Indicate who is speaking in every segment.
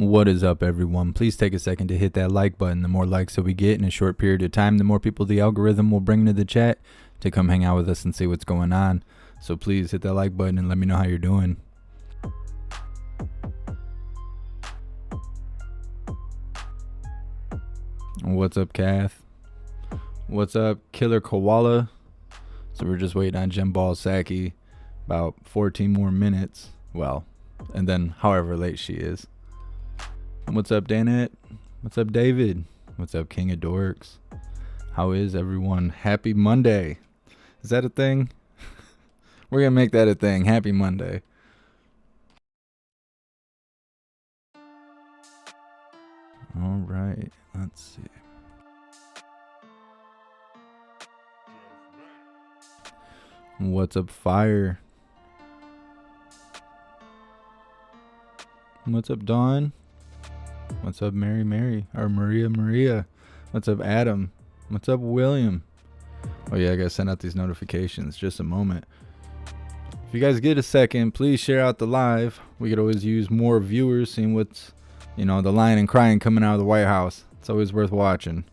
Speaker 1: What is up, everyone? Please take a second to hit that like button. The more likes that we get in a short period of time, the more people the algorithm will bring into the chat to come hang out with us and see what's going on. So please hit that like button and let me know how you're doing. What's up, Kath? What's up, Killer Koala? So we're just waiting on Psaki about 14 more minutes. Well, and then however late she is. What's up, Danette? What's up, David? What's up, King of Dorks? How is everyone? Happy Monday. Is that a thing? We're going to make that a thing. Happy Monday. All right. Let's see. What's up, Fire? What's up, Dawn? What's up, Mary? Or Maria? What's up, Adam? What's up, William? Oh yeah, I gotta send out these notifications. Just a moment. If you guys get a second, please share out the live. We could always use more viewers, seeing what's, the lying and crying coming out of the White House. It's always worth watching.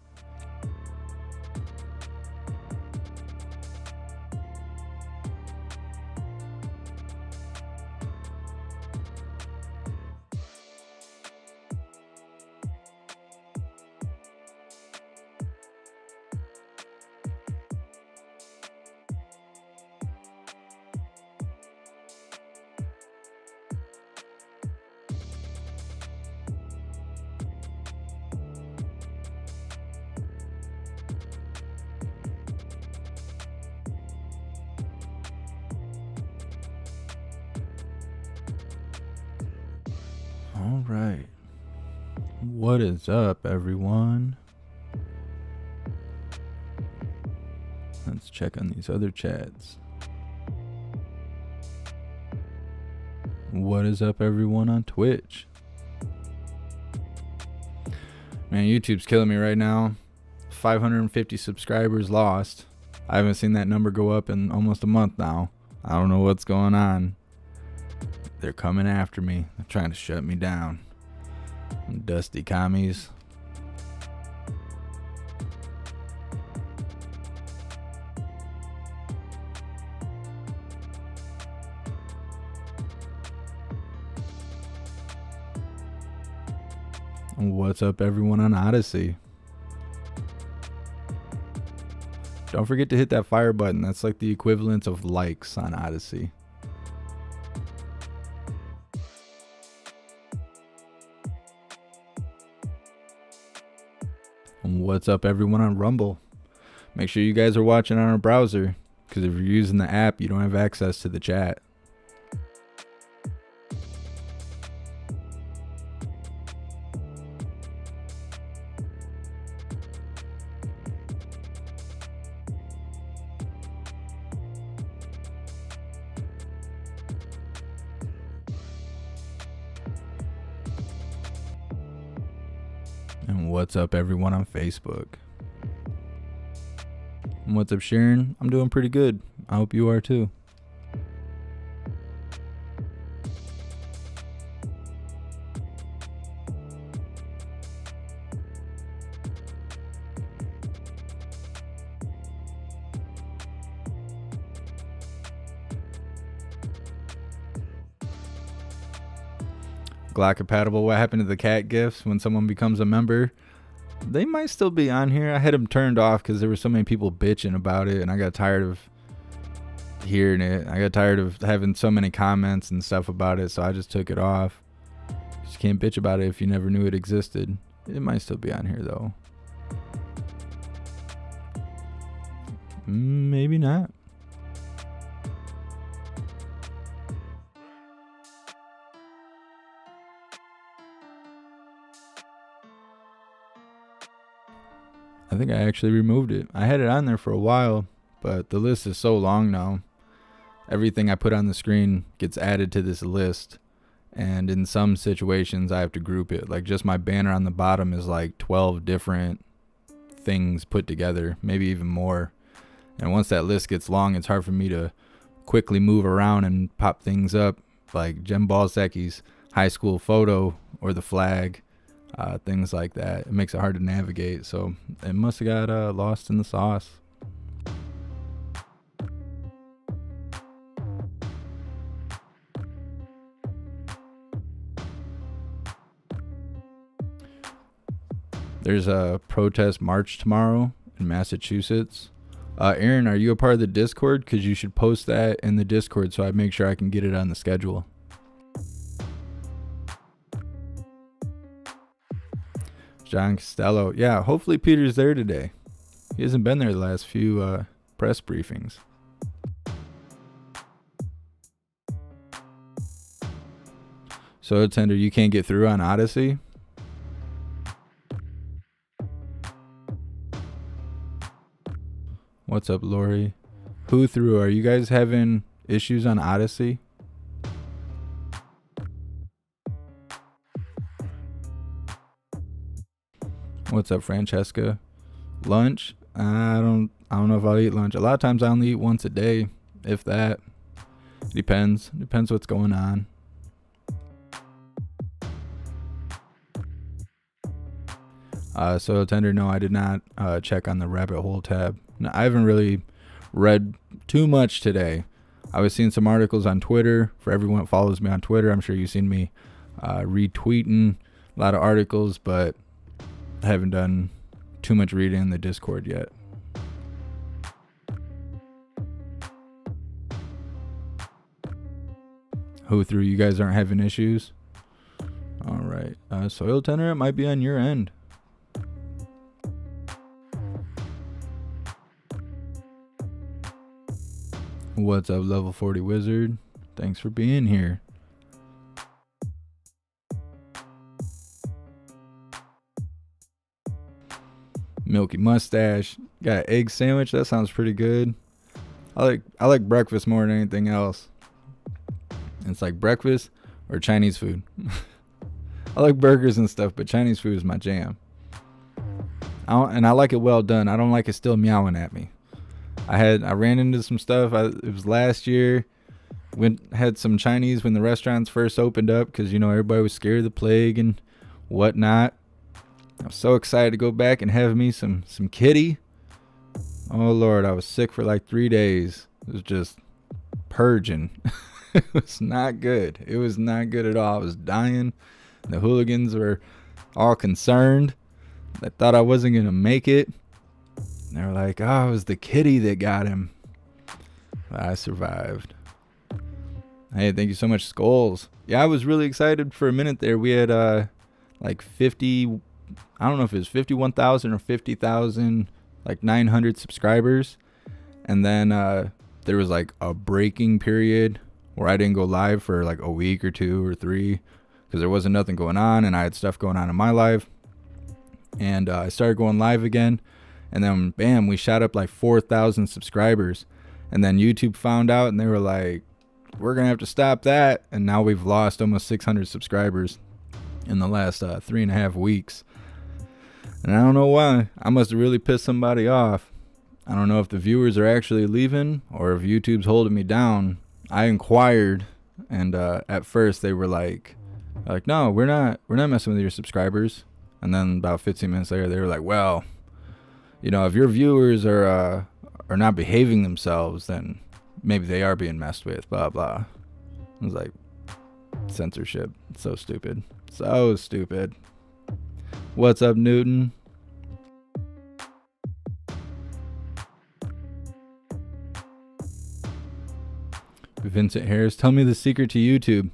Speaker 1: All right. What is up, everyone? Let's check on these other chats. What is up, everyone on Twitch? Man, YouTube's killing me right now. 550 subscribers lost. I haven't seen that number go up in almost a month now. I don't know what's going on. They're coming after me. They're trying to shut me down. Dusty commies. What's up, everyone on Odyssey? Don't forget to hit that fire button. That's like the equivalent of likes on Odyssey. What's up, everyone on Rumble? Make sure you guys are watching on our browser, because if you're using the app, you don't have access to the chat. And what's up, everyone on Facebook? And what's up, Sharon? I'm doing pretty good. I hope you are too. Glock compatible. What happened to the cat gifts when someone becomes a member? They might still be on here. I had them turned off because there were so many people bitching about it, and I got tired of hearing it. I got tired of having so many comments and stuff about it, so I just took it off. Just can't bitch about it if you never knew it existed. It might still be on here though. Maybe not. I think I actually removed it. I had it on there for a while, but the list is so long now. Everything I put on the screen gets added to this list, and in some situations I have to group it. Like just my banner on the bottom is like 12 different things put together, maybe even more. And once that list gets long, it's hard for me to quickly move around and pop things up. Like Psaki's high school photo or the flag, things like that. It makes it hard to navigate. So it must have got lost in the sauce. There's a protest march tomorrow in Massachusetts. Aaron, are you a part of the Discord? Because you should post that in the Discord so I make sure I can get it on the schedule. John Costello. Yeah, hopefully Peter's there today. He hasn't been there the last few press briefings. So, Tender, you can't get through on Odyssey? What's up, Lori? Who through? Are you guys having issues on Odyssey? What's up, Francesca? Lunch? I don't know if I'll eat lunch. A lot of times I only eat once a day, if that. Depends what's going on. So Tender, no, I did not check on the rabbit hole tab. No, I haven't really read too much today. I was seeing some articles on Twitter. For everyone that follows me on Twitter, I'm sure you've seen me retweeting a lot of articles, but I haven't done too much reading in the Discord yet. Who through? You guys aren't having issues? All right. Soil Tender, it might be on your end. What's up, level 40 wizard? Thanks for being here. Milky mustache. Got an egg sandwich. That sounds pretty good. I like breakfast more than anything else. It's like breakfast or Chinese food. I like burgers and stuff, but Chinese food is my jam. And I like it well done. I don't like it still meowing at me. I ran into some stuff. It was last year. Had some Chinese when the restaurants first opened up because, you know, everybody was scared of the plague and whatnot. I was so excited to go back and have me some kitty. Oh, Lord, I was sick for like 3 days. It was just purging. It was not good. It was not good at all. I was dying. The hooligans were all concerned. They thought I wasn't going to make it. They were like, oh, it was the kitty that got him. But I survived. Hey, thank you so much, Skulls. Yeah, I was really excited for a minute there. We had like 50, I don't know if it was 51,000 or 50,000, like 900 subscribers. And then there was like a breaking period where I didn't go live for like a week or 2 or 3 because there wasn't nothing going on and I had stuff going on in my life. And I started going live again. And then, bam, we shot up like 4,000 subscribers. And then YouTube found out and they were like, we're going to have to stop that. And now we've lost almost 600 subscribers in the last 3.5 weeks. And I don't know why. I must have really pissed somebody off. I don't know if the viewers are actually leaving or if YouTube's holding me down. I inquired and at first they were like, no, we're not messing with your subscribers. And then about 15 minutes later, they were like, well, you know, if your viewers are not behaving themselves, then maybe they are being messed with, blah, blah. I was like, censorship. It's so stupid. So stupid. What's up, Newton? Vincent Harris, tell me the secret to YouTube.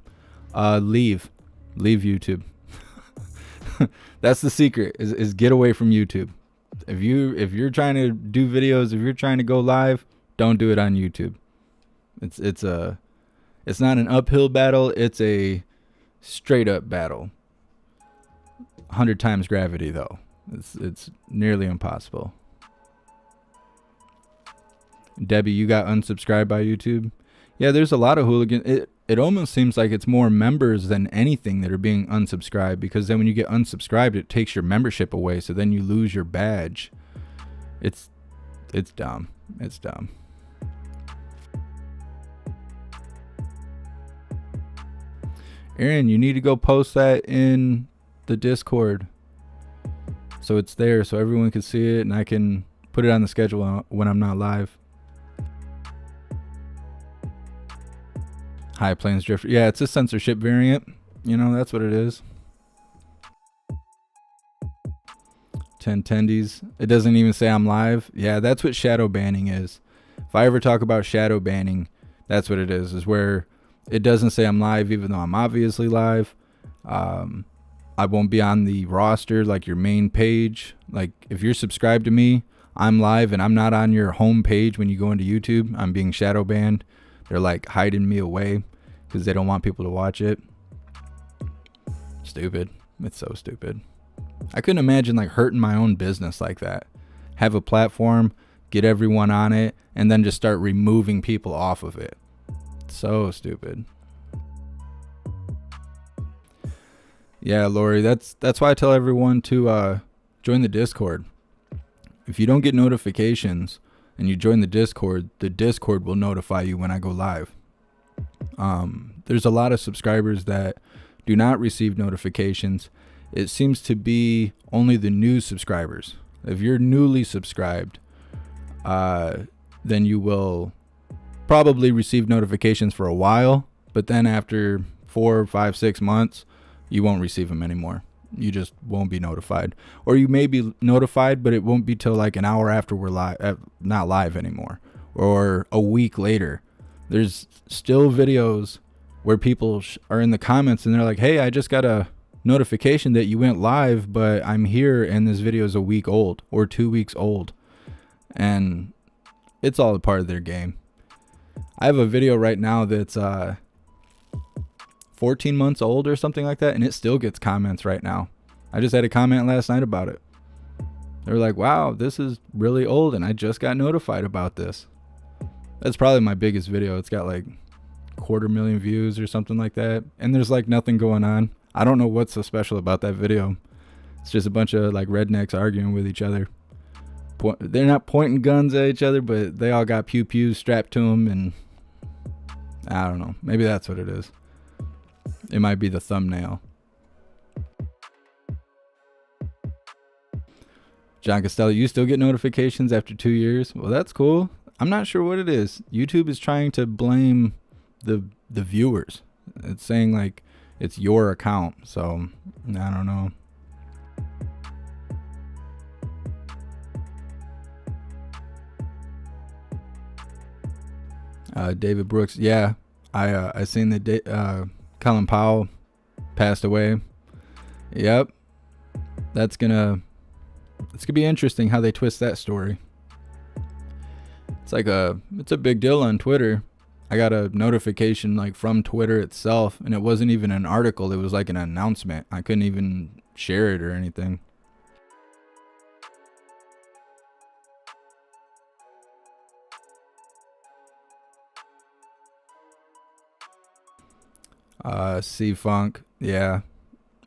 Speaker 1: Leave YouTube. That's the secret, is get away from YouTube. If you're trying to do videos, if you're trying to go live, don't do it on YouTube. It's not an uphill battle, it's a straight up battle. 100 times gravity though. It's nearly impossible. Debbie, you got unsubscribed by YouTube? Yeah, there's a lot of hooligans. It almost seems like it's more members than anything that are being unsubscribed, because then when you get unsubscribed, it takes your membership away, so then you lose your badge. It's dumb. It's dumb. Aaron, you need to go post that in the Discord so it's there so everyone can see it and I can put it on the schedule when I'm not live. High Plains Drifter. Yeah, it's a censorship variant. You know, that's what it is. 10 tendies. It doesn't even say I'm live. Yeah, that's what shadow banning is. If I ever talk about shadow banning, that's what it is where it doesn't say I'm live even though I'm obviously live. I won't be on the roster, like your main page. Like if you're subscribed to me, I'm live and I'm not on your home page when you go into YouTube. I'm being shadow banned. They're like hiding me away because they don't want people to watch it. Stupid. It's so stupid. I couldn't imagine like hurting my own business like that. Have a platform, get everyone on it, and then just start removing people off of it. So stupid. Yeah, Lori, that's why I tell everyone to join the Discord. If you don't get notifications and you join the Discord will notify you when I go live. There's a lot of subscribers that do not receive notifications. It seems to be only the new subscribers. If you're newly subscribed, then you will probably receive notifications for a while, but then after 4, 5, 6 months, you won't receive them anymore. You just won't be notified. Or you may be notified, but it won't be till like an hour after we're live, not live anymore, or a week later. There's still videos where people are in the comments and they're like, hey, I just got a notification that you went live, but I'm here and this video is a week old or 2 weeks old. And it's all a part of their game. I have a video right now that's 14 months old or something like that, and it still gets comments right now. I just had a comment last night about it. They were like, wow, this is really old and I just got notified about this. That's probably my biggest video. It's got like 250,000 views or something like that, and there's like nothing going on. I don't know what's so special about that video. It's just a bunch of like rednecks arguing with each other. They're not pointing guns at each other, but they all got pew-pews strapped to them, and I don't know. Maybe that's what it is. It might be the thumbnail. John Costello, you still get notifications after 2 years? Well, that's cool. I'm not sure what it is. YouTube is trying to blame the viewers. It's saying like it's your account, so I don't know. David Brooks, yeah, I seen that Colin Powell passed away. Yep, it's gonna be interesting how they twist that story. It's a big deal on Twitter. I got a notification like from Twitter itself, and it wasn't even an article. It was like an announcement. I couldn't even share it or anything. C-Funk, yeah.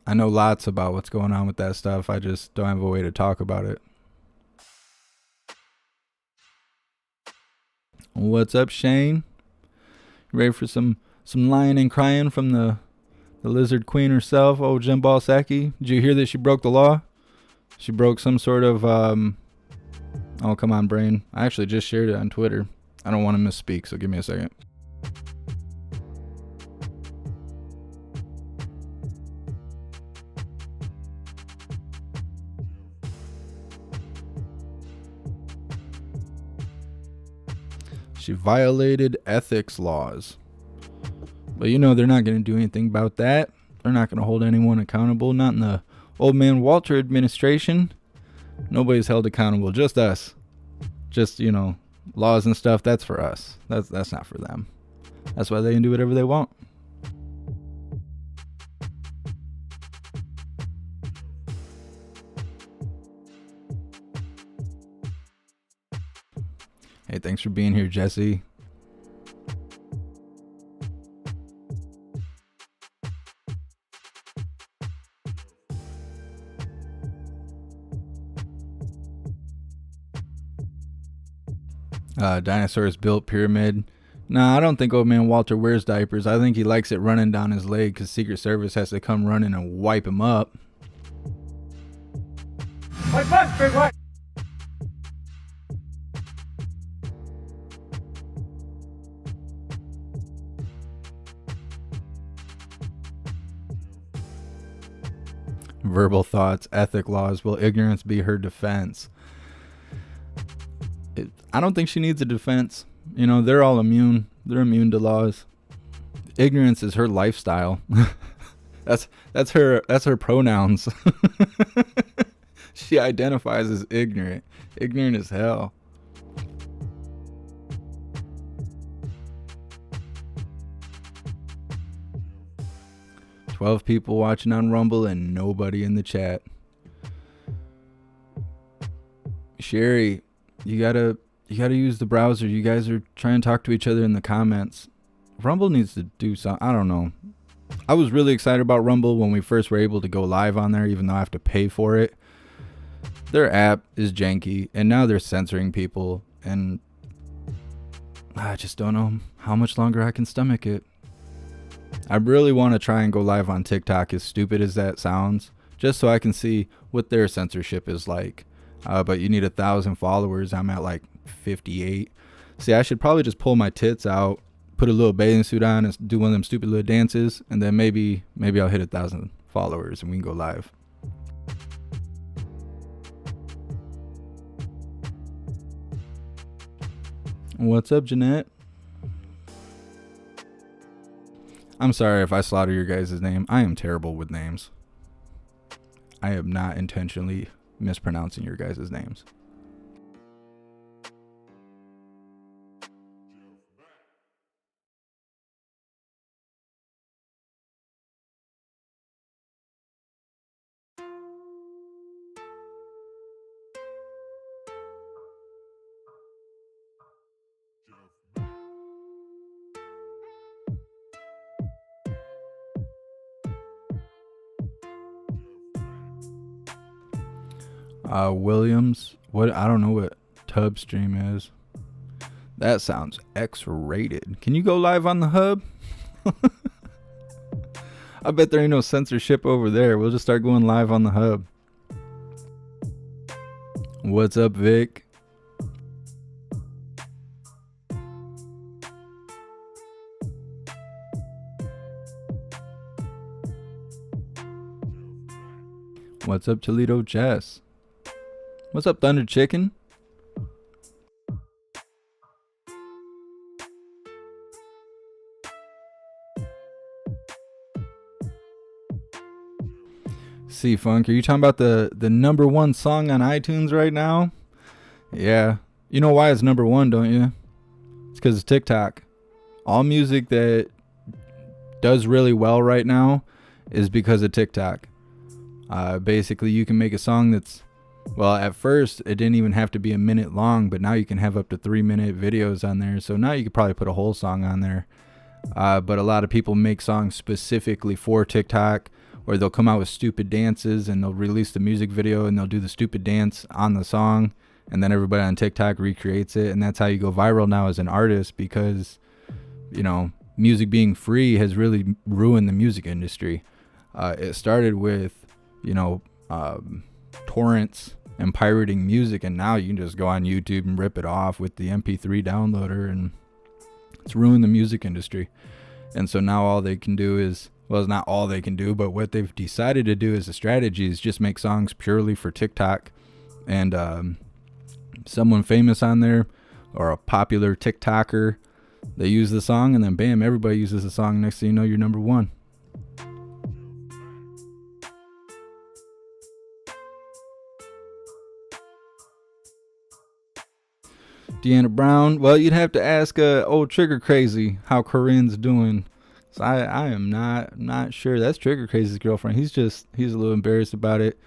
Speaker 1: I know lots about what's going on with that stuff. I just don't have a way to talk about it. What's up, Shane? You ready for some lying and crying from the lizard queen herself, old Jimball Psaki? Did you hear that she broke the law? She broke some sort of oh, come on, brain. I actually just shared it on Twitter. I don't want to misspeak, so give me a second. She violated ethics laws. But you know they're not going to do anything about that. They're not going to hold anyone accountable. Not in the old man Walter administration. Nobody's held accountable. Just us. Just, you know, laws and stuff. That's for us. That's not for them. That's why they can do whatever they want. Hey, thanks for being here, Jesse. Dinosaurs built pyramid. Nah, I don't think old man Walter wears diapers. I think he likes it running down his leg because Secret Service has to come running and wipe him up. Verbal thoughts, ethic laws. Will ignorance be her defense? I don't think she needs a defense. You know, they're all immune. They're immune to laws. Ignorance is her lifestyle. that's her pronouns. She identifies as ignorant. Ignorant as hell. "12 people watching on Rumble and nobody in the chat." Sherry, you gotta use the browser. You guys are trying to talk to each other in the comments. Rumble needs to do something. I don't know. I was really excited about Rumble when we first were able to go live on there, even though I have to pay for it. Their app is janky, and now they're censoring people, and I just don't know how much longer I can stomach it. I really want to try and go live on TikTok, as stupid as that sounds, just so I can see what their censorship is like. But you need 1,000 followers. I'm at like 58. See, I should probably just pull my tits out, put a little bathing suit on, and do one of them stupid little dances, and then maybe I'll hit 1,000 followers and we can go live. What's up, Jeanette? I'm sorry if I slaughter your guys' name. I am terrible with names. I am not intentionally mispronouncing your guys' names. Williams, what? I don't know what Tub Stream is. That sounds X-rated. Can you go live on the hub? I bet there ain't no censorship over there. We'll just start going live on the hub. What's up, Vic? What's up, Toledo Jess? What's up, Thunder Chicken? C-Funk, are you talking about the #1 song on iTunes right now? Yeah. You know why it's #1, don't you? It's because of TikTok. All music that does really well right now is because of TikTok. Basically, you can make a song that's, well, at first, it didn't even have to be a minute long, but now you can have up to 3-minute videos on there. So now you could probably put a whole song on there. But a lot of people make songs specifically for TikTok, where they'll come out with stupid dances and they'll release the music video and they'll do the stupid dance on the song. And then everybody on TikTok recreates it. And that's how you go viral now as an artist, because, you know, music being free has really ruined the music industry. It started with, you know, torrents and pirating music, and now you can just go on YouTube and rip it off with the MP3 downloader, and it's ruined the music industry. And so now all they can do is, well, it's not all they can do, but what they've decided to do as a strategy is just make songs purely for TikTok, and someone famous on there or a popular TikToker, they use the song, and then bam, everybody uses the song. Next thing you know, you're #1. Deanna Brown, well, you'd have to ask old Trigger Crazy how Corinne's doing. So I am not sure. That's Trigger Crazy's girlfriend. He's a little embarrassed about it.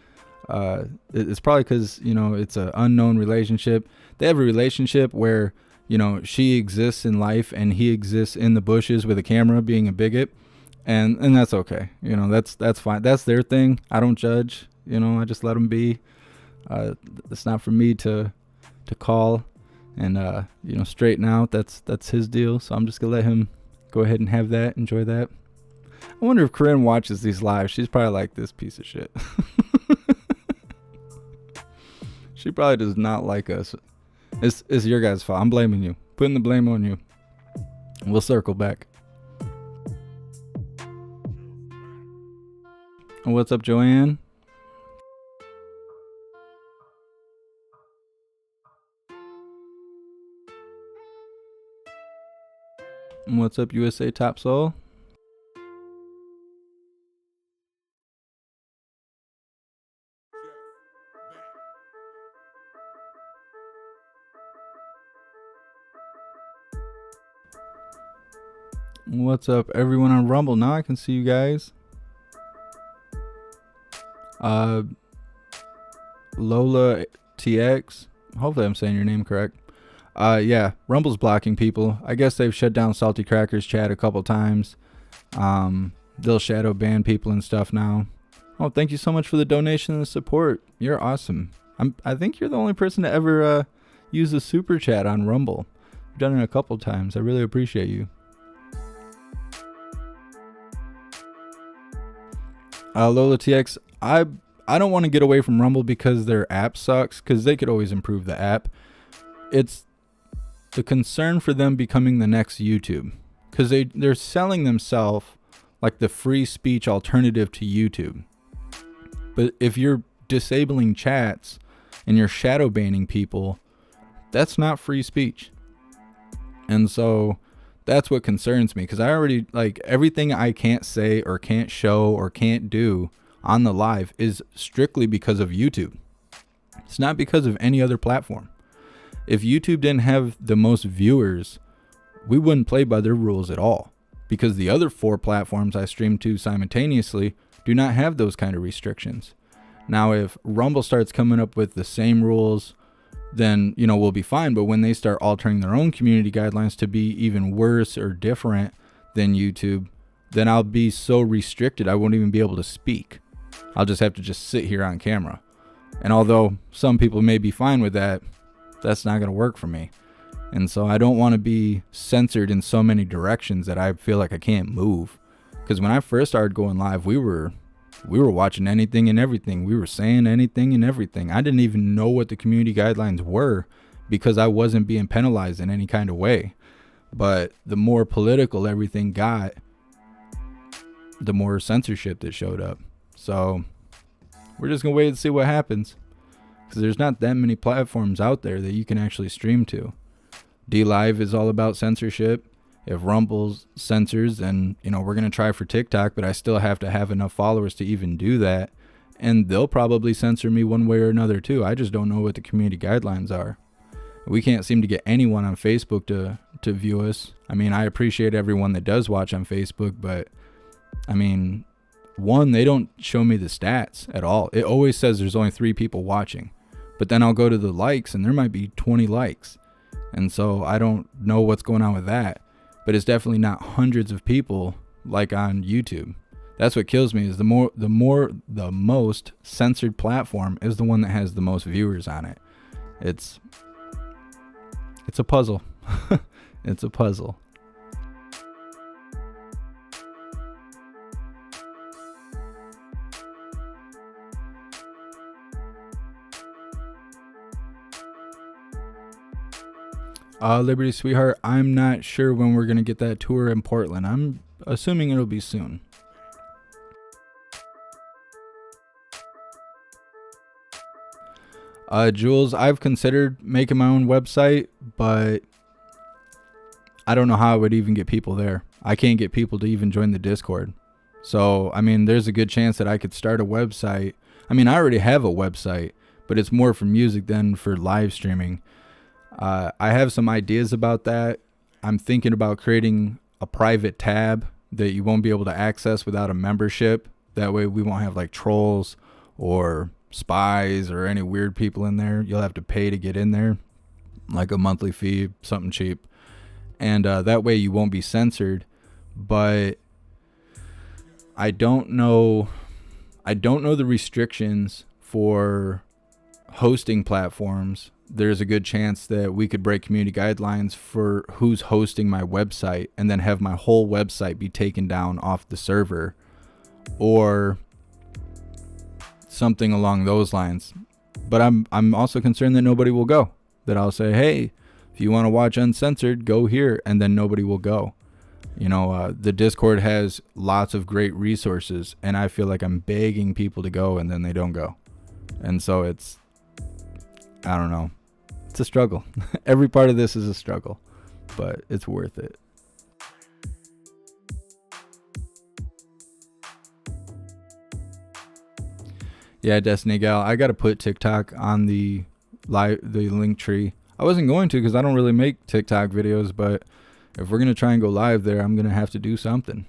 Speaker 1: It's probably because, you know, it's an unknown relationship. They have a relationship where, you know, she exists in life and he exists in the bushes with a camera being a bigot, and that's okay. You know, that's fine. That's their thing. I don't judge. You know, I just let them be. It's not for me to call. and straighten out. That's his deal. So I'm just gonna let him go ahead and have that, enjoy that. I wonder if Corinne watches these lives. She's probably like, this piece of shit. She probably does not like us. It's your guys' fault. I'm blaming you. Putting the blame on you. We'll circle back. What's up, Joanne? What's up, USA Top Soul? What's up, everyone on Rumble? Now I can see you guys. Lola TX. Hopefully I'm saying your name correct. Yeah, Rumble's blocking people. I guess they've shut down Salty Crackers chat a couple times. They'll shadow ban people and stuff now. Oh, thank you so much for the donation and the support. You're awesome. I think you're the only person to ever use a super chat on Rumble. You've done it a couple times. I really appreciate you. Lola TX, I don't want to get away from Rumble because their app sucks, because they could always improve the app. It's the concern for them becoming the next YouTube, because they're selling themselves like the free speech alternative to YouTube. But if you're disabling chats and you're shadow banning people, that's not free speech. And so that's what concerns me, because I already, like, everything I can't say or can't show or can't do on the live is strictly because of YouTube. It's not because of any other platform. If YouTube didn't have the most viewers, we wouldn't play by their rules at all, because the other 4 platforms I stream to simultaneously do not have those kind of restrictions. Now, if Rumble starts coming up with the same rules, then, we'll be fine. But when they start altering their own community guidelines to be even worse or different than YouTube, then I'll be so restricted I won't even be able to speak. I'll just have to sit here on camera. And although some people may be fine with that, that's not going to work for me. And so I don't want to be censored in so many directions that I feel like I can't move. Because when I first started going live, we were watching anything and everything. We were saying anything and everything. I didn't even know what the community guidelines were, because I wasn't being penalized in any kind of way. But the more political everything got, the more censorship that showed up. So we're just going to wait and see what happens, because there's not that many platforms out there that you can actually stream to. DLive is all about censorship. If Rumble censors, then, we're going to try for TikTok, but I still have to have enough followers to even do that. And they'll probably censor me one way or another too. I just don't know what the community guidelines are. We can't seem to get anyone on Facebook to view us. I mean, I appreciate everyone that does watch on Facebook, but I mean, one, they don't show me the stats at all. It always says there's only 3 people watching, but then I'll go to the likes and there might be 20 likes. And so I don't know what's going on with that. But it's definitely not hundreds of people like on YouTube. That's what kills me, is the most censored platform is the one that has the most viewers on it. It's a puzzle. It's a puzzle. Liberty Sweetheart, I'm not sure when we're going to get that tour in Portland. I'm assuming it'll be soon. Jules, I've considered making my own website, but I don't know how I would even get people there. I can't get people to even join the Discord. So, I mean, there's a good chance that I could start a website. I mean, I already have a website, but it's more for music than for live streaming. I have some ideas about that. I'm thinking about creating a private tab that you won't be able to access without a membership. That way we won't have like trolls or spies or any weird people in there. You'll have to pay to get in there, like a monthly fee, something cheap. And that way you won't be censored. But I don't know the restrictions for hosting platforms there's a good chance that we could break community guidelines for who's hosting my website and then have my whole website be taken down off the server, or something along those lines. But I'm also concerned that nobody will go. That I'll say, hey, if you want to watch Uncensored, go here, and then nobody will go. The Discord has lots of great resources, and I feel like I'm begging people to go, and then they don't go. And so I don't know. It's a struggle. Every part of this is a struggle, but it's worth it. Yeah, Destiny Gal, I got to put TikTok on the link tree. I wasn't going to because I don't really make TikTok videos, but if we're going to try and go live there, I'm going to have to do something.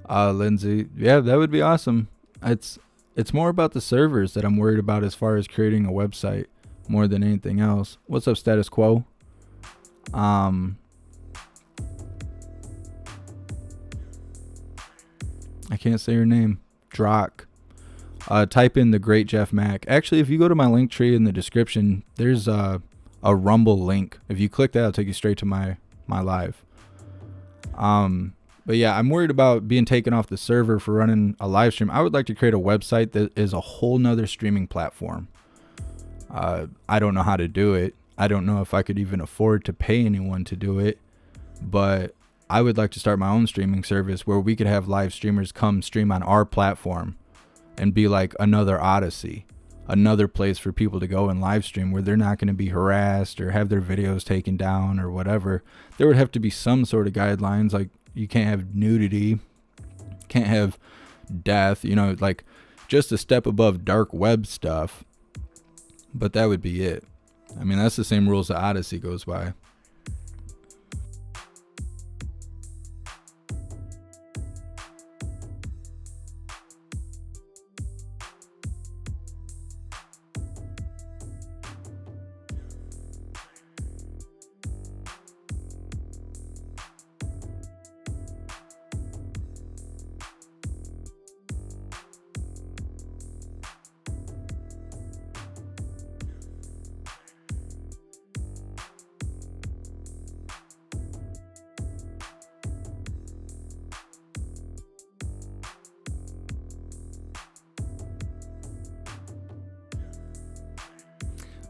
Speaker 1: Lindsay, yeah, that would be awesome. It's more about the servers that I'm worried about as far as creating a website more than anything else. What's up, Status Quo? I can't say your name. Drock. Type in the great Jeff Mack. Actually, if you go to my link tree in the description, there's a Rumble link. If you click that, it'll take you straight to my live. But yeah, I'm worried about being taken off the server for running a live stream. I would like to create a website that is a whole nother streaming platform. I don't know how to do it. I don't know if I could even afford to pay anyone to do it, but I would like to start my own streaming service where we could have live streamers come stream on our platform and be like another Odyssey, another place for people to go and live stream where they're not going to be harassed or have their videos taken down or whatever. There would have to be some sort of guidelines, like you can't have nudity, can't have death, like just a step above dark web stuff. But that would be it. I mean, that's the same rules that Odyssey goes by.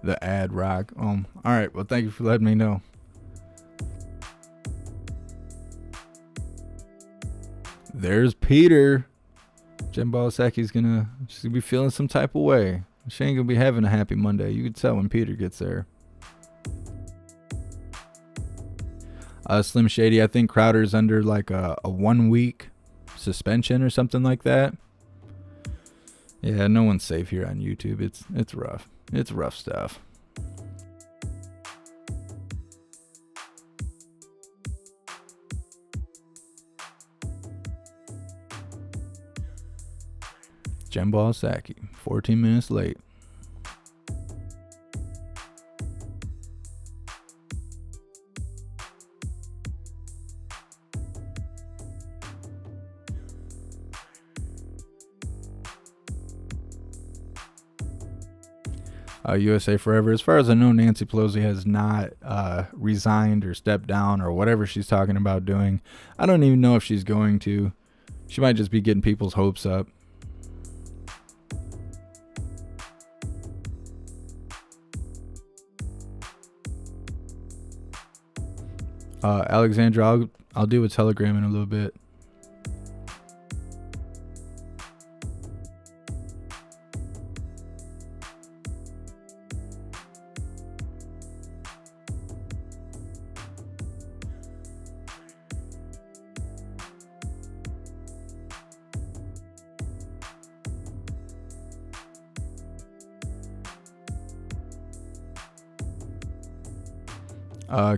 Speaker 1: The ad rock. All right. Well, thank you for letting me know. There's Peter. Saki's she's gonna be feeling some type of way. She ain't gonna be having a happy Monday. You can tell when Peter gets there. Slim Shady, I think Crowder's under like a 1 week suspension or something like that. Yeah, no one's safe here on YouTube. It's rough. It's rough stuff. Saki, 14 minutes late. USA Forever. As far as I know, Nancy Pelosi has not resigned or stepped down or whatever she's talking about doing. I don't even know if she's going to. She might just be getting people's hopes up. Alexandra, I'll do a Telegram in a little bit.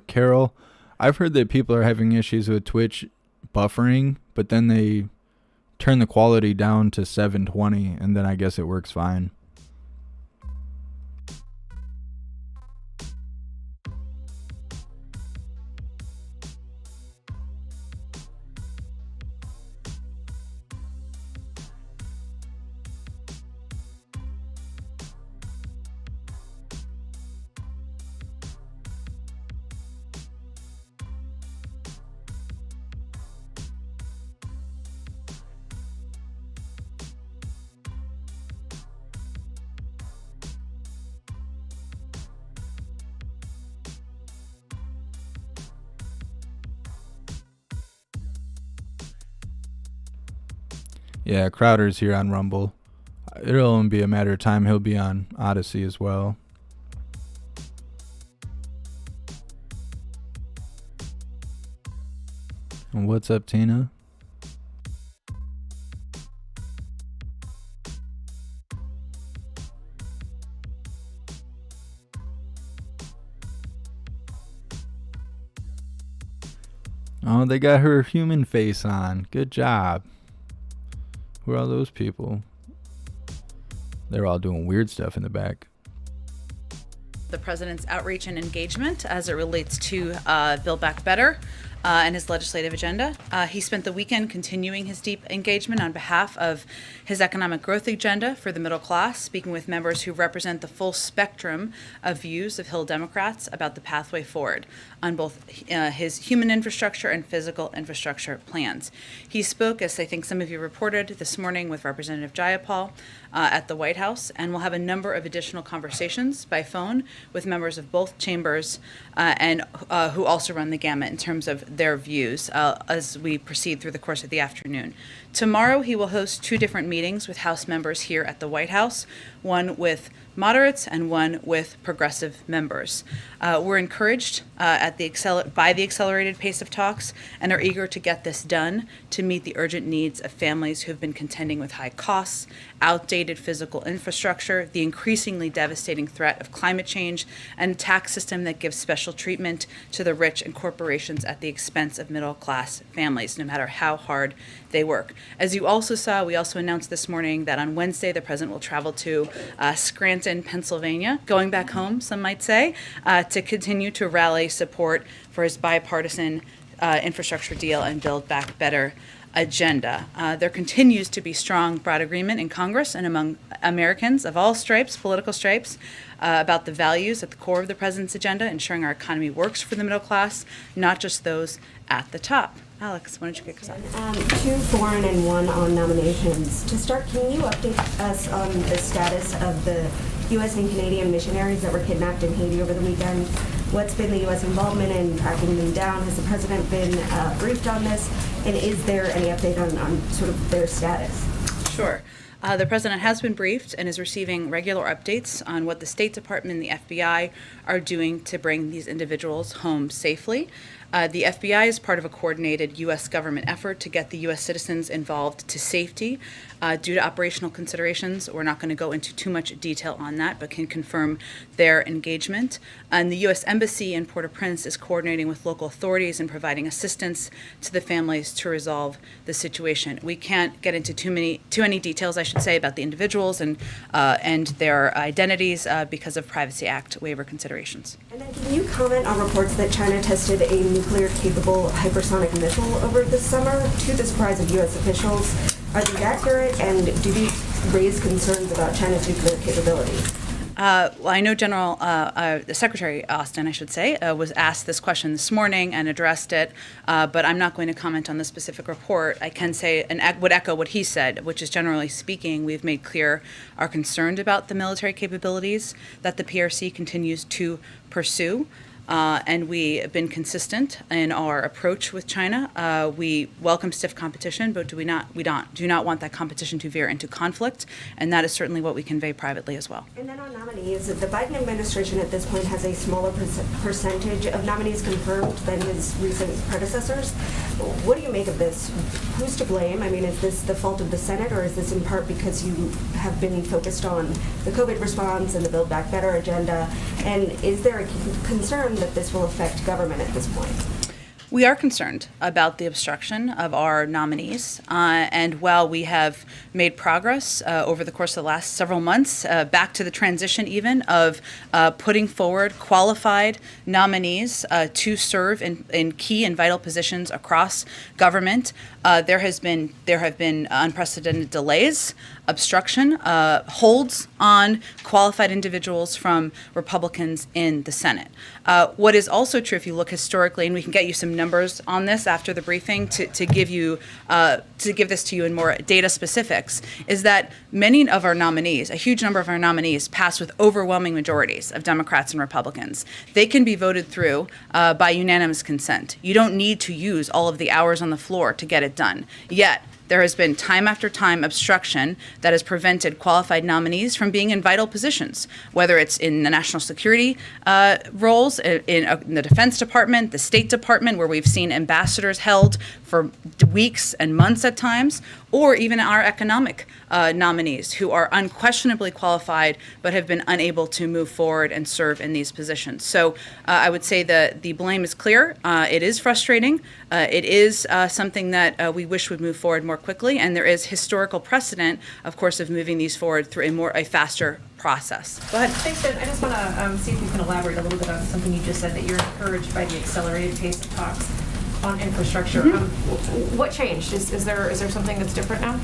Speaker 1: Carol, I've heard that people are having issues with Twitch buffering, but then they turn the quality down to 720, and then I guess it works fine. Yeah, Crowder's here on Rumble. It'll only be a matter of time. He'll be on Odyssey as well. And what's up, Tina? Oh, they got her human face on. Good job. Who are all those people? They're all doing weird stuff in the back.
Speaker 2: The president's outreach and engagement as it relates to Build Back Better and his legislative agenda. He spent the weekend continuing his deep engagement on behalf of his economic growth agenda for the middle class, speaking with members who represent the full spectrum of views of Hill Democrats about the pathway forward on both his human infrastructure and physical infrastructure plans. He spoke, as I think some of you reported this morning, with Representative Jayapal at the White House, and we'll have a number of additional conversations by phone with members of both chambers and who also run the gamut in terms of their views as we proceed through the course of the afternoon. Tomorrow, he will host two different meetings with House members here at the White House, one with moderates and one with progressive members. We're encouraged by the accelerated pace of talks and are eager to get this done to meet the urgent needs of families who have been contending with high costs, outdated physical infrastructure, the increasingly devastating threat of climate change, and a tax system that gives special treatment to the rich and corporations at the expense of middle-class families, no matter how hard they work. As you also saw, we also announced this morning that on Wednesday, the president will travel to Scranton, Pennsylvania, going back home, some might say, to continue to rally support for his bipartisan infrastructure deal and Build Back Better agenda. There continues to be strong, broad agreement in Congress and among Americans of all stripes, political stripes, about the values at the core of the president's agenda, ensuring our economy works for the middle class, not just those at the top. Alex, why don't you kick us off?
Speaker 3: 2 foreign and 1 on nominations. To start, can you update us on the status of the U.S. and Canadian missionaries that were kidnapped in Haiti over the weekend? What's been the U.S. involvement in tracking them down? Has the president been briefed on this? And is there any update on sort of their status?
Speaker 2: Sure. The president has been briefed and is receiving regular updates on what the State Department and the FBI are doing to bring these individuals home safely. The FBI is part of a coordinated U.S. government effort to get the U.S. citizens involved to safety. Due to operational considerations, we're not going to go into too much detail on that, but can confirm their engagement. And the U.S. Embassy in Port-au-Prince is coordinating with local authorities and providing assistance to the families to resolve the situation. We can't get into too many details, I should say, about the individuals and their identities because of Privacy Act waiver considerations.
Speaker 3: And then can you comment on reports that China tested a nuclear-capable hypersonic missile over the summer to the surprise of U.S. officials? Are these accurate, and do these raise concerns about China's nuclear capabilities?
Speaker 2: Well, I know Secretary Austin, I should say, was asked this question this morning and addressed it, but I'm not going to comment on the specific report. I can say and would echo what he said, which is generally speaking, we've made clear our concern about the military capabilities that the PRC continues to pursue. And we have been consistent in our approach with China. We welcome stiff competition, but do not want that competition to veer into conflict, and that is certainly what we convey privately as well.
Speaker 3: And then on nominees, the Biden administration at this point has a smaller percentage of nominees confirmed than his recent predecessors. What do you make of this? Who's to blame? I mean, is this the fault of the Senate, or is this in part because you have been focused on the COVID response and the Build Back Better agenda? And is there a concern that this will affect government at this point?
Speaker 2: We are concerned about the obstruction of our nominees, and while we have made progress over the course of the last several months, back to the transition even of putting forward qualified nominees to serve in key and vital positions across government, there have been unprecedented delays, obstruction, holds on qualified individuals from Republicans in the Senate. What is also true, if you look historically, and we can get you some numbers on this after the briefing to give this to you in more data specifics, is that many of our nominees, a huge number of our nominees, pass with overwhelming majorities of Democrats and Republicans. They can be voted through by unanimous consent. You don't need to use all of the hours on the floor to get it done. Yet, There has been time after time obstruction that has prevented qualified nominees from being in vital positions, whether it's in the national security roles, in the Defense Department, the State Department, where we've seen ambassadors held for weeks and months at times, or even our economic nominees who are unquestionably qualified but have been unable to move forward and serve in these positions. So I would say that the blame is clear. It is frustrating. It is something that we wish would move forward more quickly, and there is historical precedent, of course, of moving these forward through a faster process. Go ahead.
Speaker 4: Thanks, Jen. I just want to see if you can elaborate a little bit on something you just said, that you're encouraged by the accelerated pace of talks on infrastructure. What changed? Is there something that's different now?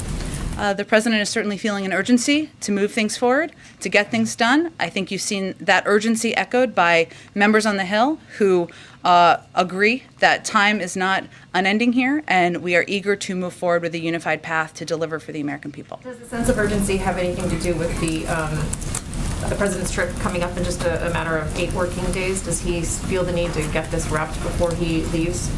Speaker 2: The president is certainly feeling an urgency to move things forward, to get things done. I think you've seen that urgency echoed by members on the Hill who agree that time is not unending here, and we are eager to move forward with a unified path to deliver for the American people.
Speaker 4: Does the sense of urgency have anything to do with the president's trip coming up in just a matter of 8 working days? Does he feel the need to get this wrapped before he leaves?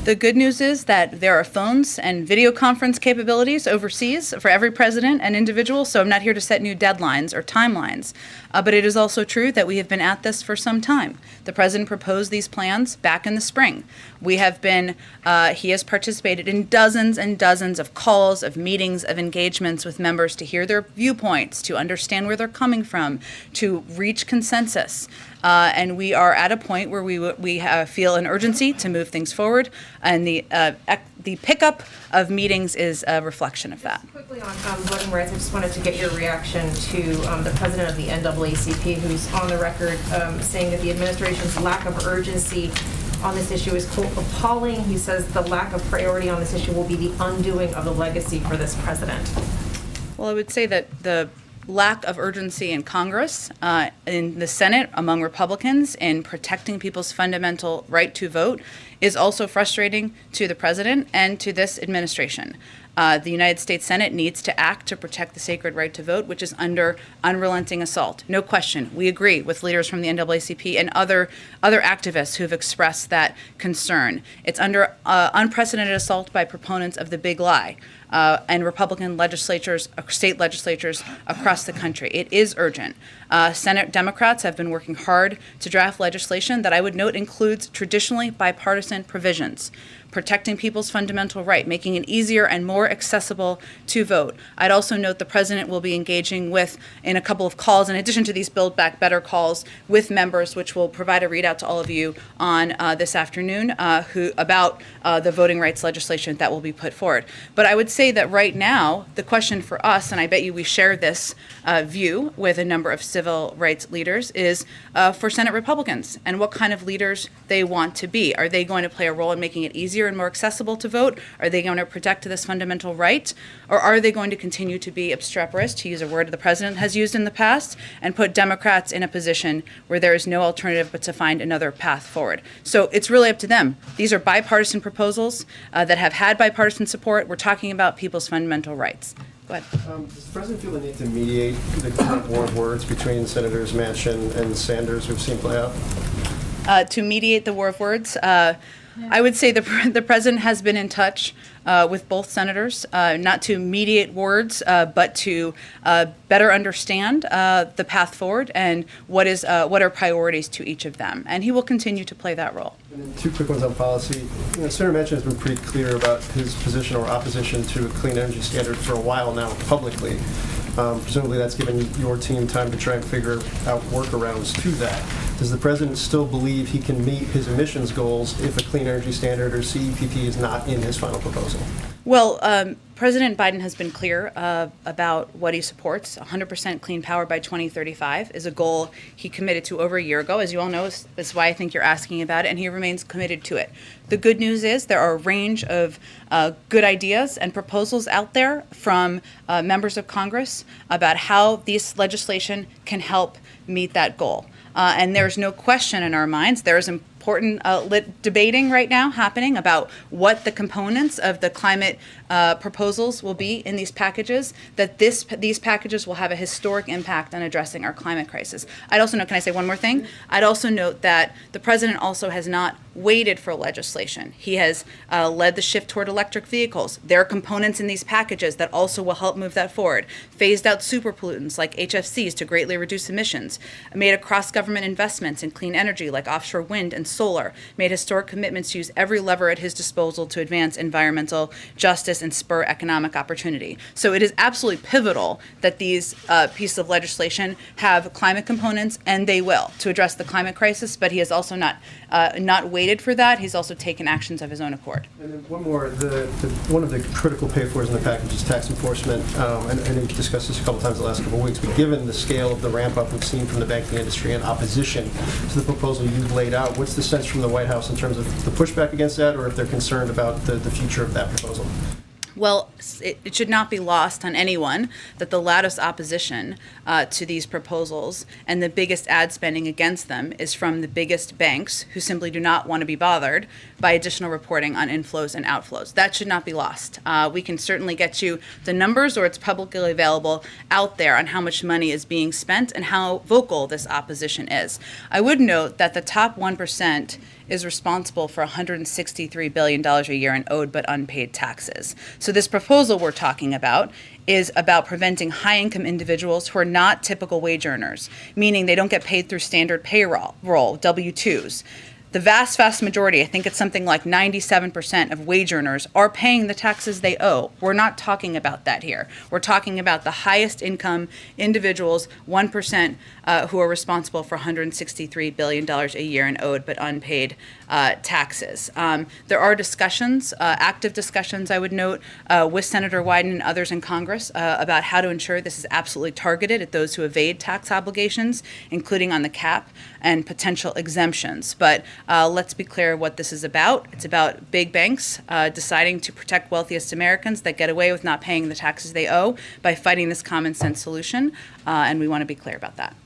Speaker 2: The good news is that there are phones and video conference capabilities overseas for every president and individual, so I'm not here to set new deadlines or timelines. But it is also true that we have been at this for some time. The president proposed these plans back in the spring. He has participated in dozens and dozens of calls, of meetings, of engagements with members to hear their viewpoints, to understand where they're coming from, to reach consensus. And we are at a point where we feel an urgency to move things forward, and the pickup of meetings is a reflection of that.
Speaker 4: Just quickly on voting rights, I just wanted to get your reaction to the president of the NAACP, who's on the record saying that the administration's lack of urgency on this issue is, quote, appalling. He says the lack of priority on this issue will be the undoing of the legacy for this president.
Speaker 2: Well, I would say that the lack of urgency in Congress, in the Senate, among Republicans, in protecting people's fundamental right to vote is also frustrating to the president and to this administration. The United States Senate needs to act to protect the sacred right to vote, which is under unrelenting assault. No question. We agree with leaders from the NAACP and other activists who have expressed that concern. It's under unprecedented assault by proponents of the big lie. And Republican legislatures, state legislatures across the country. It is urgent. Senate Democrats have been working hard to draft legislation that I would note includes traditionally bipartisan provisions, protecting people's fundamental right, making it easier and more accessible to vote. I'd also note the president will be engaging in a couple of calls, in addition to these Build Back Better calls, with members, which will provide a readout to all of you on this afternoon about the voting rights legislation that will be put forward. But I would say that right now, the question for us, and I bet you we share this view with a number of civil rights leaders, is for Senate Republicans and what kind of leaders they want to be. Are they going to play a role in making it easier and more accessible to vote? Are they going to protect this fundamental right? Or are they going to continue to be obstreperous, to use a word the president has used in the past, and put Democrats in a position where there is no alternative but to find another path forward? So it's really up to them. These are bipartisan proposals that have had bipartisan support. We're talking about people's fundamental rights. Go ahead.
Speaker 5: Does the president feel the need to mediate the current war of words between Senators Manchin and Sanders we've seen play out?
Speaker 2: To mediate the war of words, I would say the president has been in touch with both senators, not to mediate words, but to better understand the path forward and what are priorities to each of them. And he will continue to play that role.
Speaker 5: And then 2 quick ones on policy. Senator Manchin has been pretty clear about his position or opposition to a clean energy standard for a while now publicly. Presumably that's given your team time to try and figure out workarounds to that. Does the president still believe he can meet his emissions goals if a clean energy standard or CEPP is not in his final proposal?
Speaker 2: Well, President Biden has been clear about what he supports. 100% clean power by 2035 is a goal he committed to over a year ago. As you all know, that's why I think you're asking about it, and he remains committed to it. The good news is there are a range of good ideas and proposals out there from members of Congress about how this legislation can help meet that goal. And there's no question in our minds there is important debating right now happening about what the components of the climate proposals will be in these packages, that these packages will have a historic impact on addressing our climate crisis. I'd also note, can I say one more thing? I'd also note that the president also has not waited for legislation. He has led the shift toward electric vehicles. There are components in these packages that also will help move that forward. Phased out super pollutants like HFCs to greatly reduce emissions. Made across government investments in clean energy like offshore wind and solar. Made historic commitments to use every lever at his disposal to advance environmental justice and spur economic opportunity. So it is absolutely pivotal that these pieces of legislation have climate components, and they will, to address the climate crisis, but he has also not waited for that. He's also taken actions of his own accord.
Speaker 5: And then one more, one of the critical pay-fors in the package is tax enforcement. And I know you've discussed this a couple times the last couple of weeks, but given the scale of the ramp-up we've seen from the banking industry and opposition to the proposal you've laid out, what's the sense from the White House in terms of the pushback against that, or if they're concerned about the future of that proposal?
Speaker 2: Well, it should not be lost on anyone that the loudest opposition to these proposals and the biggest ad spending against them is from the biggest banks, who simply do not want to be bothered by additional reporting on inflows and outflows. That should not be lost. We can certainly get you the numbers, or it's publicly available out there, on how much money is being spent and how vocal this opposition is. I would note that the top 1% is responsible for $163 billion a year in owed but unpaid taxes. So this proposal we're talking about is about preventing high-income individuals who are not typical wage earners, meaning they don't get paid through standard payroll, W-2s. The vast, vast majority, I think it's something like 97% of wage earners, are paying the taxes they owe. We're not talking about that here. We're talking about the highest income individuals, 1%, who are responsible for $163 billion a year in owed but unpaid taxes. There are discussions, active discussions, I would note, with Senator Wyden and others in Congress about how to ensure this is absolutely targeted at those who evade tax obligations, including on the cap and potential exemptions. But let's be clear what this is about. It's about big banks deciding to protect wealthiest Americans that get away with not paying the taxes they owe by fighting this common sense solution, and we want to be clear about that.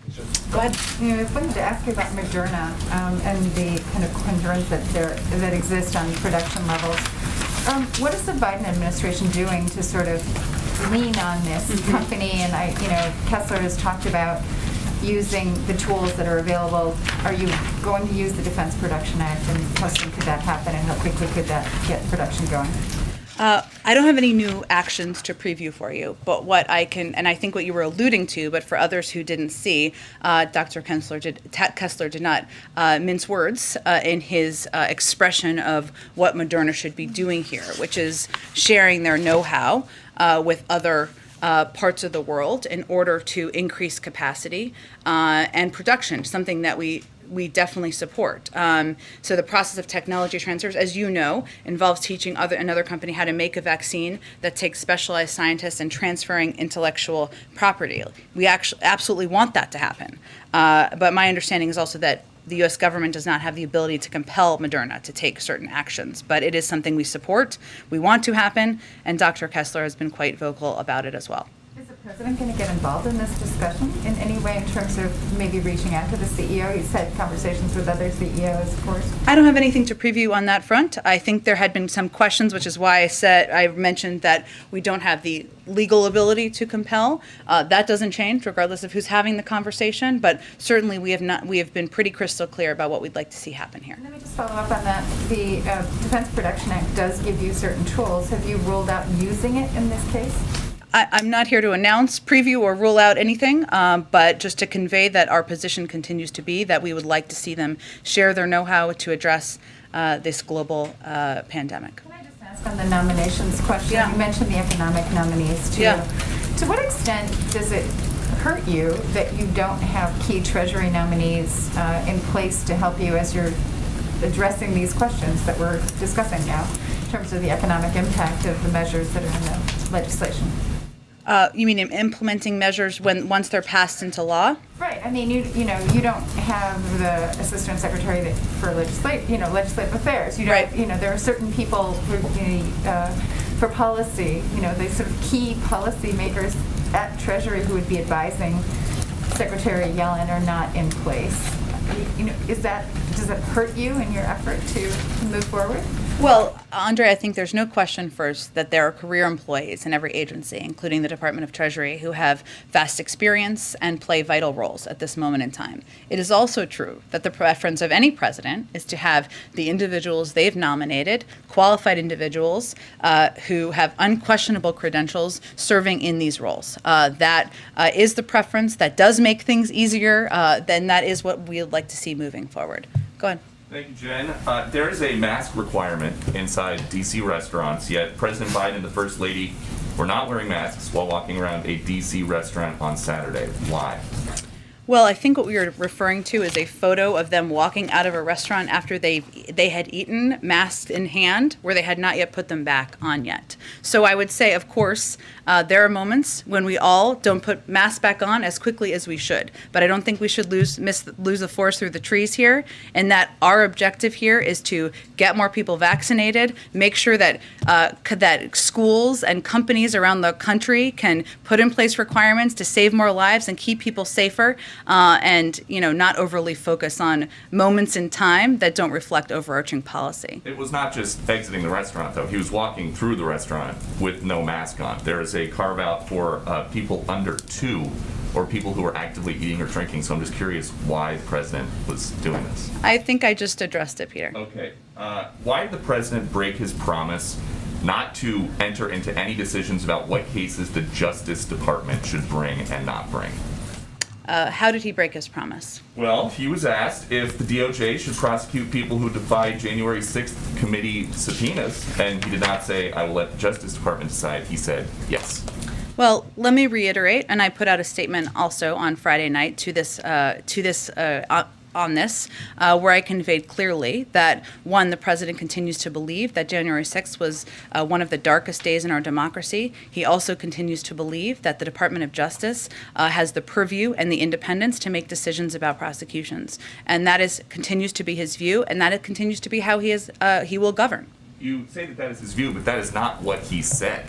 Speaker 6: Go ahead. I wanted to ask you about Moderna and the kind of concerns that exist on production levels. What is the Biden administration doing to sort of lean on this company? And Kessler has talked about using the tools that are available. Are you going to use the Defense Production Act, and how soon could that happen, and how quickly could that get production going?
Speaker 2: I don't have any new actions to preview for you, but what I can, and I think what you were alluding to, but for others who didn't see, Dr. Kessler did not mince words in his expression of what Moderna should be doing here, which is sharing their know-how with other parts of the world in order to increase capacity and production, something that we definitely support. So the process of technology transfers, as you know, involves teaching another company how to make a vaccine that takes specialized scientists and transferring intellectual property. We actually absolutely want that to happen. But my understanding is also that the U.S. government does not have the ability to compel Moderna to take certain actions, but it is something we support, we want to happen, and Dr. Kessler has been quite vocal about it as well.
Speaker 6: Is the president going to get involved in this discussion in any way in terms of maybe reaching out to the CEO? He's had conversations with other CEOs, of course.
Speaker 2: I don't have anything to preview on that front. I think there had been some questions, which is why I mentioned that we don't have the legal ability to compel. That doesn't change regardless of who's having the conversation, but certainly we have been pretty crystal clear about what we'd like to see happen here.
Speaker 6: Let me just follow up on that. The Defense Production Act does give you certain tools. Have you ruled out using it in this case?
Speaker 2: I'm not here to announce, preview, or rule out anything, but just to convey that our position continues to be that we would like to see them share their know-how to address this global pandemic.
Speaker 6: Can I just ask on the nominations question?
Speaker 2: Yeah.
Speaker 6: You mentioned the economic nominees, too.
Speaker 2: Yeah.
Speaker 6: To what extent does it hurt you that you don't have key Treasury nominees in place to help you as you're addressing these questions that we're discussing now in terms of the economic impact of the measures that are in the legislation?
Speaker 2: You mean in implementing measures once they're passed into law?
Speaker 6: Right. I mean, you don't have the Assistant Secretary for Legislative Affairs. You don't,
Speaker 2: Right.
Speaker 6: There are certain people for policy, the sort of key policy makers at Treasury who would be advising Secretary Yellen are not in place. Is that does it hurt you in your effort to move forward?
Speaker 2: Well, Andre, I think there's no question first that there are career employees in every agency, including the Department of Treasury, who have vast experience and play vital roles at this moment in time. It is also true that the preference of any president is to have the individuals they've nominated, qualified individuals who have unquestionable credentials serving in these roles. That is the preference. That does make things easier. Then that is what we would like to see moving forward. Go ahead.
Speaker 7: Thank you, Jen. There is a mask requirement inside D.C. restaurants, yet President Biden and the First Lady were not wearing masks while walking around a D.C. restaurant on Saturday. Why?
Speaker 2: Well, I think what we were referring to is a photo of them walking out of a restaurant after they had eaten, masks in hand, where they had not yet put them back on yet. So I would say, of course, there are moments when we all don't put masks back on as quickly as we should. But I don't think we should lose the forest through the trees here, and that our objective here is to get more people vaccinated, make sure that that schools and companies around the country can put in place requirements to save more lives and keep people safer. And not overly focus on moments in time that don't reflect overarching policy.
Speaker 7: It was not just exiting the restaurant, though. He was walking through the restaurant with no mask on. There is a carve-out for people under 2 or people who are actively eating or drinking. So I'm just curious why the president was doing this.
Speaker 2: I think I just addressed it, Peter.
Speaker 7: Okay. Why did the president break his promise not to enter into any decisions about what cases the Justice Department should bring and not bring?
Speaker 2: How did he break his promise?
Speaker 7: Well, he was asked if the DOJ should prosecute people who defied January 6th committee subpoenas, and he did not say, I will let the Justice Department decide. He said, yes.
Speaker 2: Well, let me reiterate, and I put out a statement also on Friday night on this, where I conveyed clearly that, one, the president continues to believe that January 6th was one of the darkest days in our democracy. He also continues to believe that the Department of Justice has the purview and the independence to make decisions about prosecutions. And that continues to be his view, and that continues to be how he will govern.
Speaker 7: You say that is his view, but that is not what he said.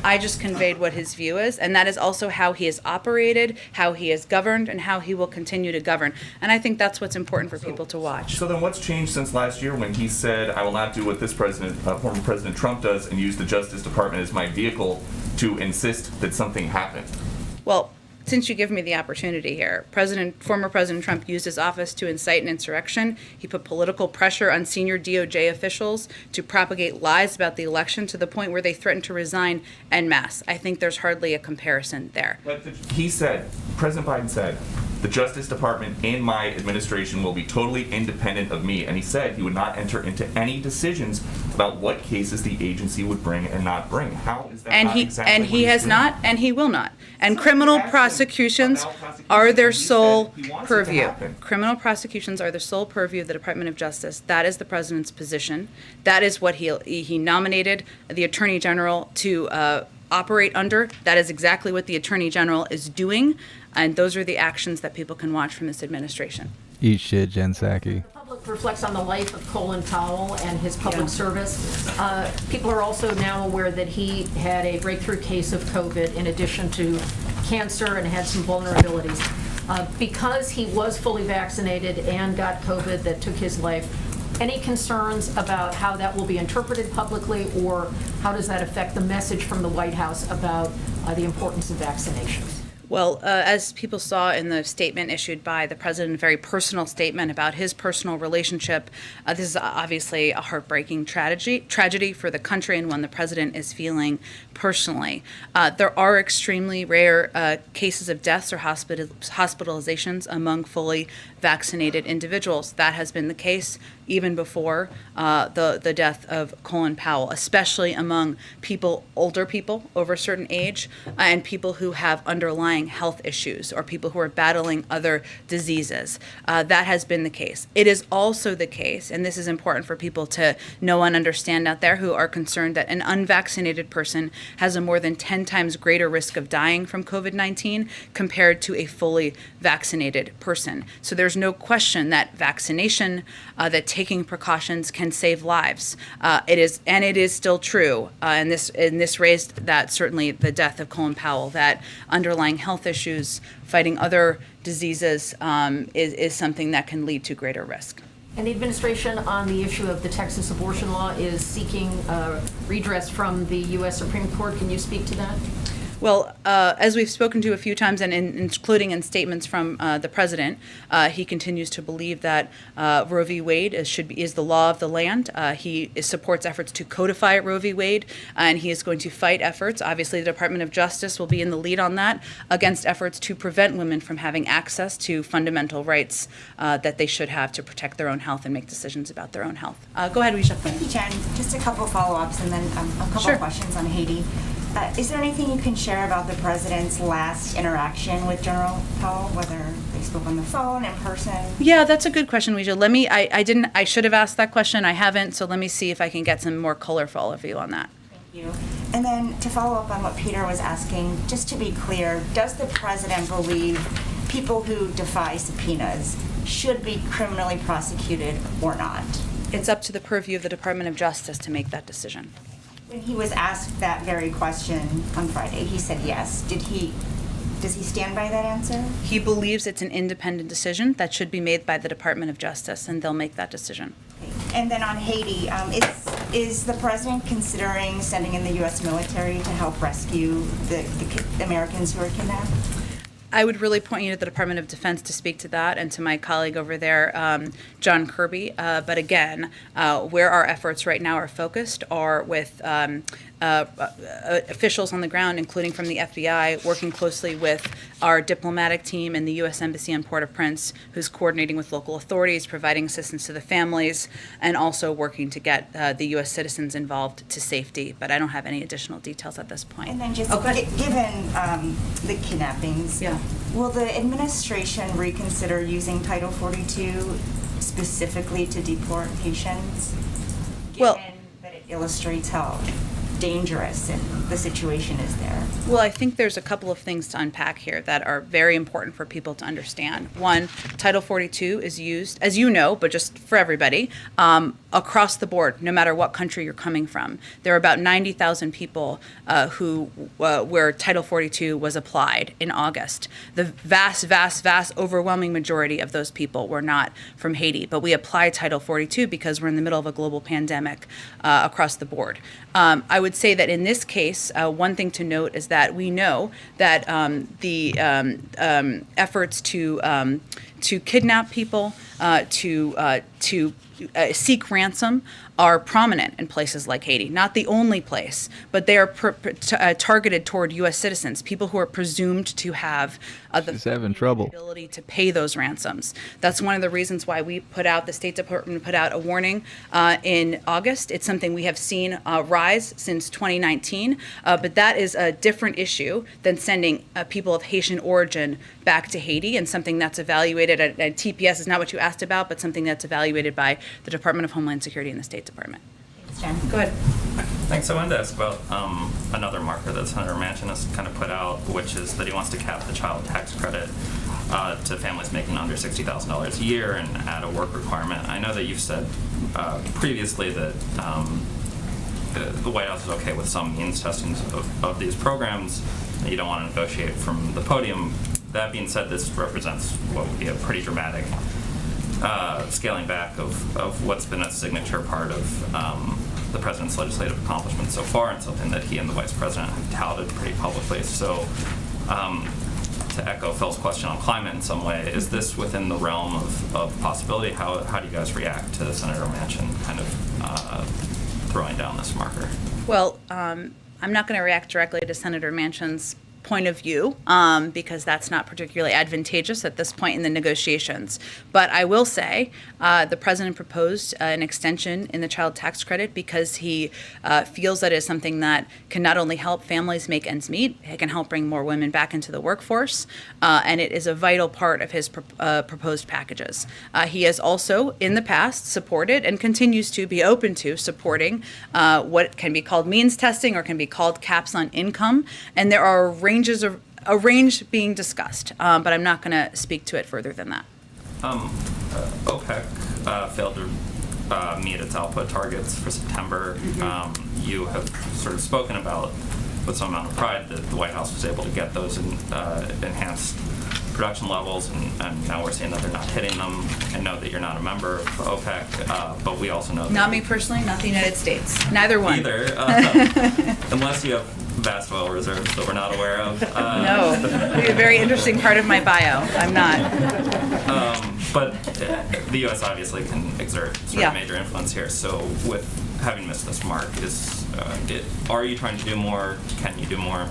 Speaker 2: I just conveyed what his view is, and that is also how he has operated, how he has governed, and how he will continue to govern. And I think that's what's important for people to watch.
Speaker 7: So then what's changed since last year when he said, I will not do what this president, former President Trump does and use the Justice Department as my vehicle to insist that something happened?
Speaker 2: Well, since you give me the opportunity here, former President Trump used his office to incite an insurrection. He put political pressure on senior DOJ officials to propagate lies about the election to the point where they threatened to resign en masse. I think there's hardly a comparison there.
Speaker 7: But President Biden said, the Justice Department in my administration will be totally independent of me. And he said he would not enter into any decisions about what cases the agency would bring and not bring. How is that not exactly
Speaker 2: and
Speaker 7: what
Speaker 2: he
Speaker 7: he's
Speaker 2: has
Speaker 7: doing?
Speaker 2: not, and he will not. And criminal prosecutions are their sole purview. Criminal prosecutions are the sole purview of the Department of Justice. That is the president's position. That is what he nominated the Attorney General to operate under. That is exactly what the Attorney General is doing, and those are the actions that people can watch from this administration.
Speaker 1: Eat shit, Jen Psaki.
Speaker 8: Public reflects on the life of Colin Powell and his public service. People are also now aware that he had a breakthrough case of COVID in addition to cancer and had some vulnerabilities. Because he was fully vaccinated and got COVID that took his life, any concerns about how that will be interpreted publicly, or how does that affect the message from the White House about the importance of vaccinations?
Speaker 2: Well, as people saw in the statement issued by the president, a very personal statement about his personal relationship, this is obviously a heartbreaking tragedy for the country, and one the president is feeling personally. There are extremely rare cases of deaths or hospitalizations among fully vaccinated individuals. That has been the case even before the death of Colin Powell, especially among older people over a certain age, and people who have underlying health issues or people who are battling other diseases. That has been the case. It is also the case, and this is important for people to know and understand out there who are concerned, that an unvaccinated person has a more than 10 times greater risk of dying from COVID-19 compared to a fully vaccinated person. So there's no question that vaccination, that taking precautions can save lives. It is still true, and this raised that, certainly the death of Colin Powell, that underlying health issues, fighting other diseases, is something that can lead to greater risk.
Speaker 8: And the administration on the issue of the Texas abortion law is seeking redress from the U.S. Supreme Court. Can you speak to that?
Speaker 2: Well, as we've spoken to a few times, and including in statements from the president, he continues to believe that Roe v. Wade is the law of the land. He supports efforts to codify Roe v. Wade, and he is going to fight efforts. Obviously, the Department of Justice will be in the lead on that, against efforts to prevent women from having access to fundamental rights that they should have to protect their own health and make decisions about their own health. Go ahead, Risha.
Speaker 9: Thank you, Jen. Just a couple follow-ups and then a couple
Speaker 2: Sure.
Speaker 9: questions on Haiti. Is there anything you can share about the president's last interaction with General Powell, whether they spoke on the phone, in person?
Speaker 2: Yeah, that's a good question, Risha. I should have asked that question. I haven't, so let me see if I can get some more color for all of you on that.
Speaker 9: Thank you. And then to follow up on what Peter was asking, just to be clear, does the president believe people who defy subpoenas should be criminally prosecuted or not?
Speaker 2: It's up to the purview of the Department of Justice to make that decision.
Speaker 9: When he was asked that very question on Friday, he said yes. Does he stand by that answer?
Speaker 2: He believes it's an independent decision that should be made by the Department of Justice, and they'll make that decision.
Speaker 9: And then on Haiti, is the president considering sending in the U.S. military to help rescue the Americans who are kidnapped?
Speaker 2: I would really point you to the Department of Defense to speak to that, and to my colleague over there, John Kirby. But again, where our efforts right now are focused are with officials on the ground, including from the FBI, working closely with our diplomatic team and the U.S. Embassy in Port-au-Prince, who's coordinating with local authorities, providing assistance to the families, and also working to get the U.S. citizens involved to safety. But I don't have any additional details at this point.
Speaker 9: And then just
Speaker 2: Okay.
Speaker 9: given the kidnappings,
Speaker 2: Yeah.
Speaker 9: will the administration reconsider using Title 42 specifically to deport Haitians?
Speaker 2: Well-
Speaker 9: Given that it illustrates how dangerous the situation is there.
Speaker 2: Well, I think there's a couple of things to unpack here that are very important for people to understand. One, Title 42 is used, as you know, but just for everybody, across the board, no matter what country you're coming from. There are about 90,000 people where Title 42 was applied in August. The vast, overwhelming majority of those people were not from Haiti, but we apply Title 42 because we're in the middle of a global pandemic across the board. I would say that in this case, one thing to note is that we know that the efforts to kidnap people, to seek ransom, are prominent in places like Haiti. Not the only place, but they are targeted toward U.S. citizens, people who are presumed to have
Speaker 1: She's having trouble.
Speaker 2: ability to pay those ransoms. That's one of the reasons why the State Department put out a warning in August. It's something we have seen rise since 2019, but that is a different issue than sending people of Haitian origin back to Haiti, and something that's evaluated at TPS is not what you asked about, but something that's evaluated by the Department of Homeland Security and the State Department.
Speaker 9: Thanks, Jen.
Speaker 2: Go ahead.
Speaker 10: Thanks. I wanted to ask about another marker that Senator Manchin has kind of put out, which is that he wants to cap the child tax credit to families making under $60,000 a year and add a work requirement. I know that you've said previously that the White House is okay with some means testing of these programs. You don't want to negotiate from the podium. That being said, this represents what would be a pretty dramatic scaling back of what's been a signature part of the president's legislative accomplishments so far, and something that he and the vice president have touted pretty publicly. So to echo Phil's question on climate in some way, is this within the realm of possibility? How do you guys react to Senator Manchin kind of throwing down this marker?
Speaker 2: Well, I'm not going to react directly to Senator Manchin's point of view because that's not particularly advantageous at this point in the negotiations. But I will say the president proposed an extension in the child tax credit because he feels that it is something that can not only help families make ends meet, it can help bring more women back into the workforce, and it is a vital part of his proposed packages. He has also, in the past, supported and continues to be open to supporting what can be called means testing or can be called caps on income, and there are a range being discussed, but I'm not going to speak to it further than that.
Speaker 10: OPEC failed to meet its output targets for September. You have sort of spoken about with some amount of pride that the White House was able to get those enhanced production levels, and now we're seeing that they're not hitting them. I know that you're not a member of OPEC, but we also know
Speaker 2: Not me personally, not the United States. Neither one.
Speaker 10: either, unless you have vast oil reserves that we're not aware of.
Speaker 2: No, it'd be a very interesting part of my bio. I'm not.
Speaker 10: But the U.S. obviously can exert sort
Speaker 2: Yeah.
Speaker 10: of major influence here. So with having missed this mark, are you trying to do more? Can you do more?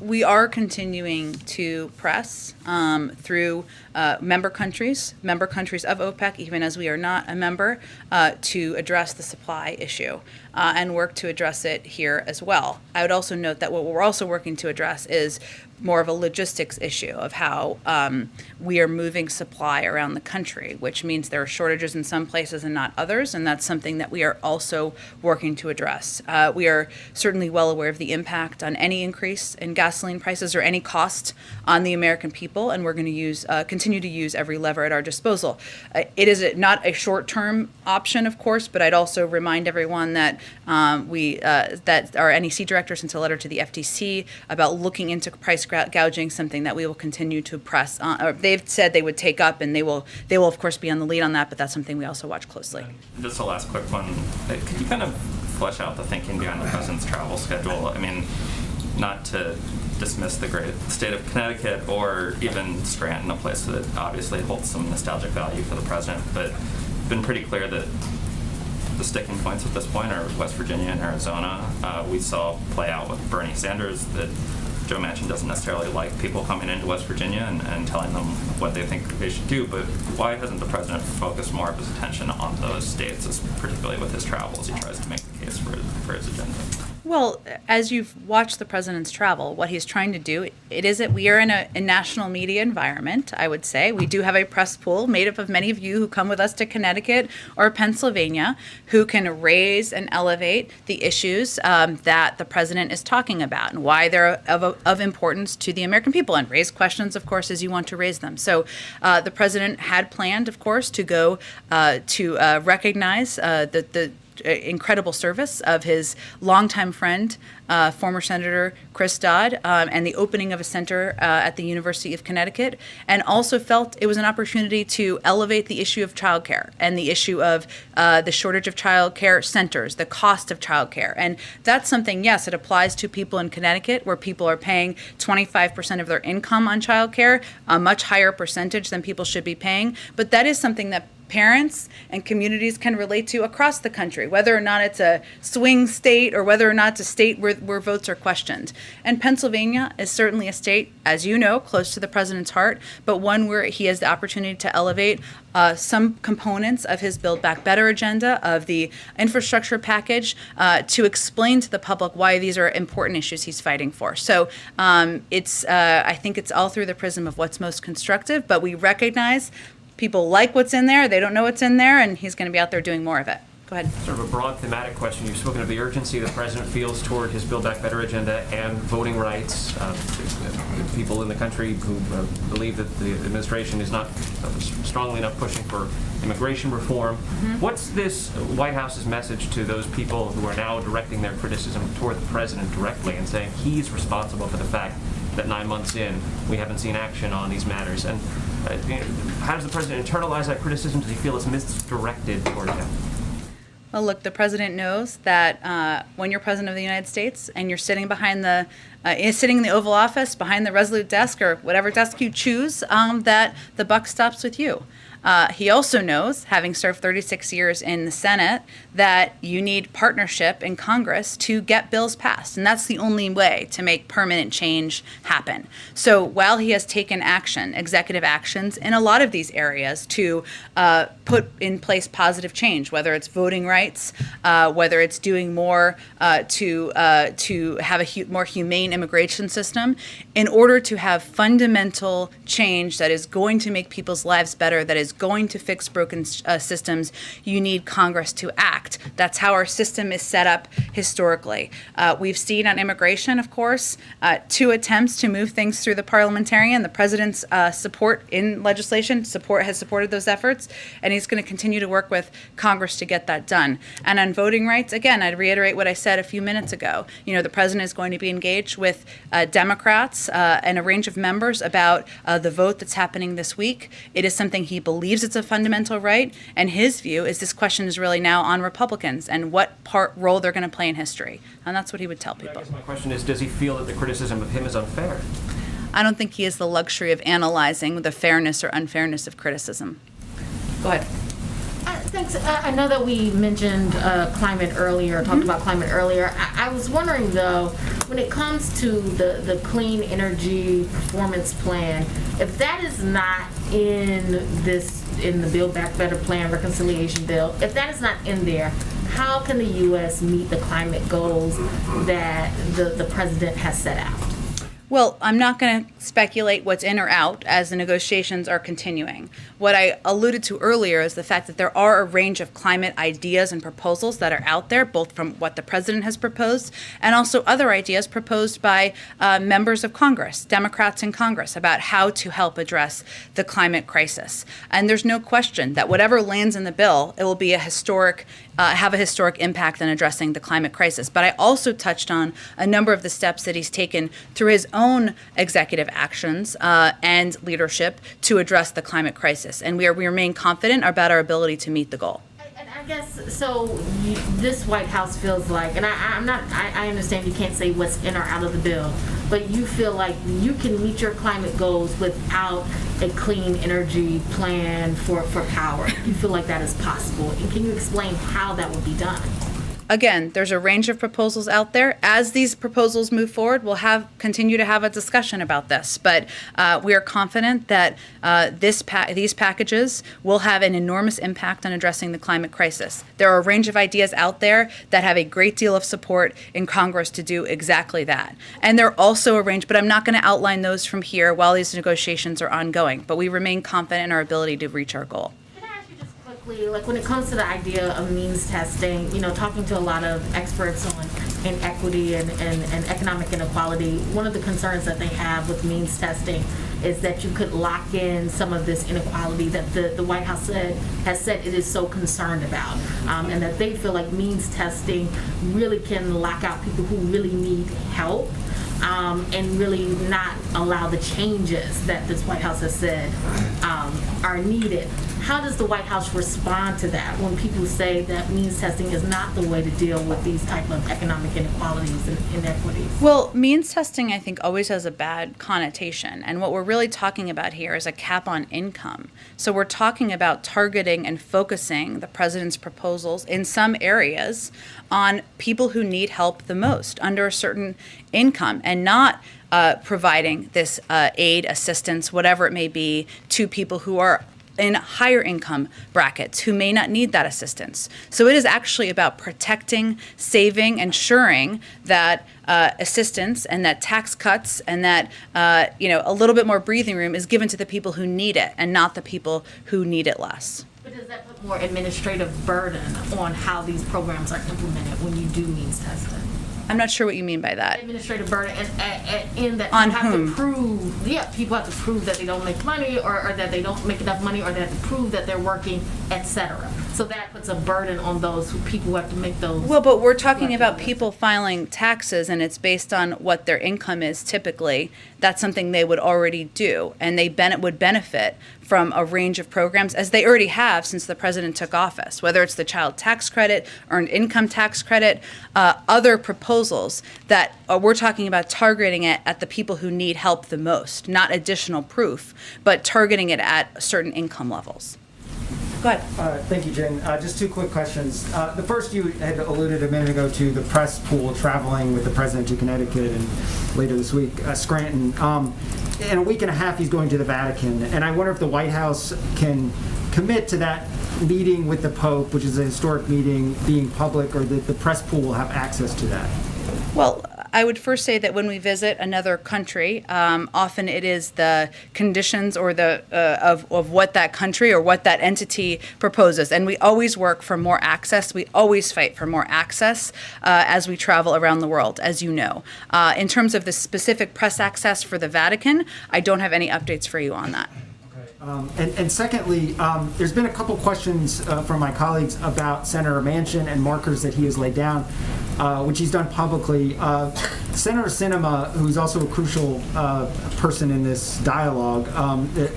Speaker 2: We are continuing to press through member countries of OPEC, even as we are not a member, to address the supply issue and work to address it here as well. I would also note that what we're also working to address is more of a logistics issue of how we are moving supply around the country, which means there are shortages in some places and not others, and that's something that we are also working to address. We are certainly well aware of the impact on any increase in gasoline prices or any cost on the American people, and we're going to continue to use every lever at our disposal. It is not a short-term option, of course, but I'd also remind everyone that that our NEC director sent a letter to the FTC about looking into price gouging, something that we will continue to press on, or they've said they would take up, and they will of course be on the lead on that, but that's something we also watch closely.
Speaker 10: Just a last quick one. Could you kind of flesh out the thinking behind the president's travel schedule? I mean, not to dismiss the great state of Connecticut or even Scranton, a place that obviously holds some nostalgic value for the president, but it's been pretty clear that the sticking points at this point are West Virginia and Arizona. We saw play out with Bernie Sanders that Joe Manchin doesn't necessarily like people coming into West Virginia and telling them what they think they should do, but why hasn't the president focused more of his attention on those states, particularly with his travels? He tries to make the case for his agenda.
Speaker 2: Well, as you've watched the president's travel, what he's trying to do, we are in a national media environment, I would say. We do have a press pool made up of many of you who come with us to Connecticut or Pennsylvania who can raise and elevate the issues that the president is talking about and why they're of importance to the American people, and raise questions, of course, as you want to raise them. So the president had planned, of course, to go to recognize the incredible service of his longtime friend, former Senator Chris Dodd, and the opening of a center at the University of Connecticut, and also felt it was an opportunity to elevate the issue of childcare and the issue of the shortage of childcare centers, the cost of childcare. And that's something, yes, it applies to people in Connecticut where people are paying 25% of their income on childcare, a much higher percentage than people should be paying. But that is something that parents and communities can relate to across the country, whether or not it's a swing state or whether or not it's a state where votes are questioned. And Pennsylvania is certainly a state, as you know, close to the president's heart, but one where he has the opportunity to elevate some components of his Build Back Better agenda, of the infrastructure package, to explain to the public why these are important issues he's fighting for. So I think it's all through the prism of what's most constructive, but we recognize people like what's in there, they don't know what's in there, and he's going to be out there doing more of it. Go ahead.
Speaker 11: Sort of a broad thematic question. You've spoken of the urgency the president feels toward his Build Back Better agenda and voting rights. People in the country who believe that the administration is not strongly enough pushing for immigration reform. Mm-hmm. What's this White House's message to those people who are now directing their criticism toward the president directly and saying he's responsible for the fact that 9 months in, we haven't seen action on these matters? And how does the president internalize that criticism? Does he feel it's misdirected toward him?
Speaker 2: Well, look, the president knows that when you're president of the United States and you're sitting behind sitting in the Oval Office, behind the Resolute desk or whatever desk you choose, that the buck stops with you. He also knows, having served 36 years in the Senate, that you need partnership in Congress to get bills passed. And that's the only way to make permanent change happen. So while he has taken action, executive actions, in a lot of these areas to put in place positive change, whether it's voting rights, whether it's doing more to have a more humane immigration system, in order to have fundamental change that is going to make people's lives better, that is going to fix broken systems, you need Congress to act. That's how our system is set up historically. We've seen on immigration, of course, 2 attempts to move things through the parliamentarian. The president's support in legislation has supported those efforts, and he's going to continue to work with Congress to get that done. And on voting rights, again, I'd reiterate what I said a few minutes ago. The president is going to be engaged with Democrats and a range of members about the vote that's happening this week. It is something he believes it's a fundamental right, and his view is this question is really now on Republicans and what role they're going to play in history. And that's what he would tell people.
Speaker 11: I guess my question is, does he feel that the criticism of him is unfair?
Speaker 2: I don't think he has the luxury of analyzing the fairness or unfairness of criticism. Go ahead.
Speaker 8: Thanks. I know that we mentioned climate earlier, talked about climate earlier. I was wondering, though, when it comes to the clean energy performance plan, if that is not in the Build Back Better plan, reconciliation bill, if that is not in there, how can the U.S. meet the climate goals that the president has set out?
Speaker 2: Well, I'm not going to speculate what's in or out as the negotiations are continuing. What I alluded to earlier is the fact that there are a range of climate ideas and proposals that are out there, both from what the president has proposed and also other ideas proposed by members of Congress, Democrats in Congress, about how to help address the climate crisis. And there's no question that whatever lands in the bill, it will be have a historic impact on addressing the climate crisis. But I also touched on a number of the steps that he's taken through his own executive actions and leadership to address the climate crisis. And we remain confident about our ability to meet the goal.
Speaker 8: And I guess, so this White House feels like, and I understand you can't say what's in or out of the bill, but you feel like you can meet your climate goals without a clean energy plan for power. You feel like that is possible. And can you explain how that would be done?
Speaker 2: Again, there's a range of proposals out there. As these proposals move forward, we'll continue to have a discussion about this. But we are confident that these packages will have an enormous impact on addressing the climate crisis. There are a range of ideas out there that have a great deal of support in Congress to do exactly that. And there are also a range, but I'm not going to outline those from here while these negotiations are ongoing. But we remain confident in our ability to reach our goal.
Speaker 8: Like when it comes to the idea of means testing, talking to a lot of experts on inequity and economic inequality, one of the concerns that they have with means testing is that you could lock in some of this inequality that the White House has said it is so concerned about, and that they feel like means testing really can lock out people who really need help. And really not allow the changes that this White House has said are needed. How does the White House respond to that when people say that means testing is not the way to deal with these type of economic inequalities and inequities?
Speaker 2: Well, means testing, I think, always has a bad connotation. And what we're really talking about here is a cap on income. So we're talking about targeting and focusing the president's proposals in some areas on people who need help the most under a certain income, and not providing this aid, assistance, whatever it may be, to people who are in higher income brackets who may not need that assistance. So it is actually about protecting, saving, ensuring that assistance and that tax cuts and that a little bit more breathing room is given to the people who need it and not the people who need it less.
Speaker 8: But does that put more administrative burden on how these programs are implemented when you do means testing?
Speaker 2: I'm not sure what you mean by that.
Speaker 8: Administrative burden in that
Speaker 2: on
Speaker 8: you have
Speaker 2: whom?
Speaker 8: To prove, people have to prove that they don't make money or that they don't make enough money or they have to prove that they're working, etc. So that puts a burden on those people who have to make those.
Speaker 2: Well, but we're talking about people filing taxes, and it's based on what their income is typically. That's something they would already do, and they would benefit from a range of programs, as they already have since the president took office, whether it's the child tax credit, earned income tax credit, other proposals that we're talking about targeting it at the people who need help the most, not additional proof, but targeting it at certain income levels. Go ahead.
Speaker 12: Thank you, Jen. Just 2 quick questions. The first, you had alluded a minute ago to the press pool traveling with the president to Connecticut and later this week, Scranton. In a week and a half, he's going to the Vatican. And I wonder if the White House can commit to that meeting with the Pope, which is a historic meeting, being public, or that the press pool will have access to that.
Speaker 2: Well, I would first say that when we visit another country, often it is the conditions or the of what that country or what that entity proposes, and we always work for more access. We always fight for more access as we travel around the world, as you know. In terms of the specific press access for the Vatican, I don't have any updates for you on that.
Speaker 12: And secondly, there's been a couple questions from my colleagues about Senator Manchin and markers that he has laid down, which he's done publicly. Senator Sinema, who's also a crucial person in this dialogue,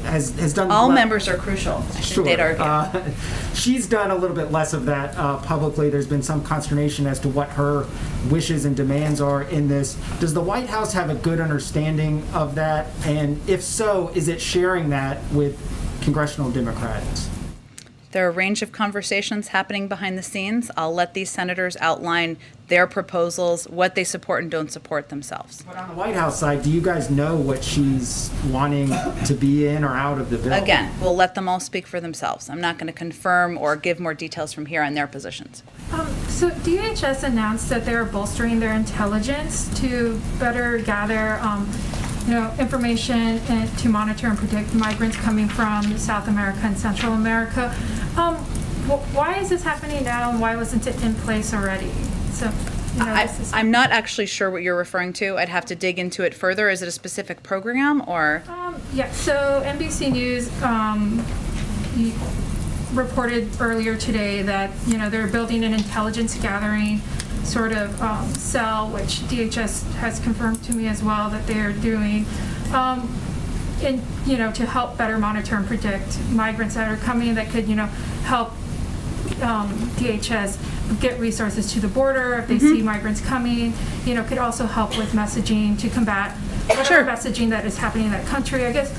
Speaker 12: has done...
Speaker 2: All members are crucial, I think they'd argue.
Speaker 12: She's done a little bit less of that publicly. There's been some consternation as to what her wishes and demands are in this. Does the White House have a good understanding of that? And if so, is it sharing that with congressional Democrats?
Speaker 2: There are a range of conversations happening behind the scenes. I'll let these senators outline their proposals, what they support and don't support themselves.
Speaker 12: But on the White House side, do you guys know what she's wanting to be in or out of the bill?
Speaker 2: Again, we'll let them all speak for themselves. I'm not going to confirm or give more details from here on their positions.
Speaker 13: So DHS announced that they're bolstering their intelligence to better gather information and to monitor and predict migrants coming from South America and Central America. Why is this happening now, and why wasn't it in place already? So,
Speaker 2: I'm not actually sure what you're referring to. I'd have to dig into it further. Is it a specific program or?
Speaker 13: Yeah. So NBC News reported earlier today that they're building an intelligence gathering sort of cell, which DHS has confirmed to me as well that they're doing, to help better monitor and predict migrants that are coming, that could, help DHS get resources to the border if they see migrants coming, could also help with messaging to combat messaging that is happening in that country. I guess,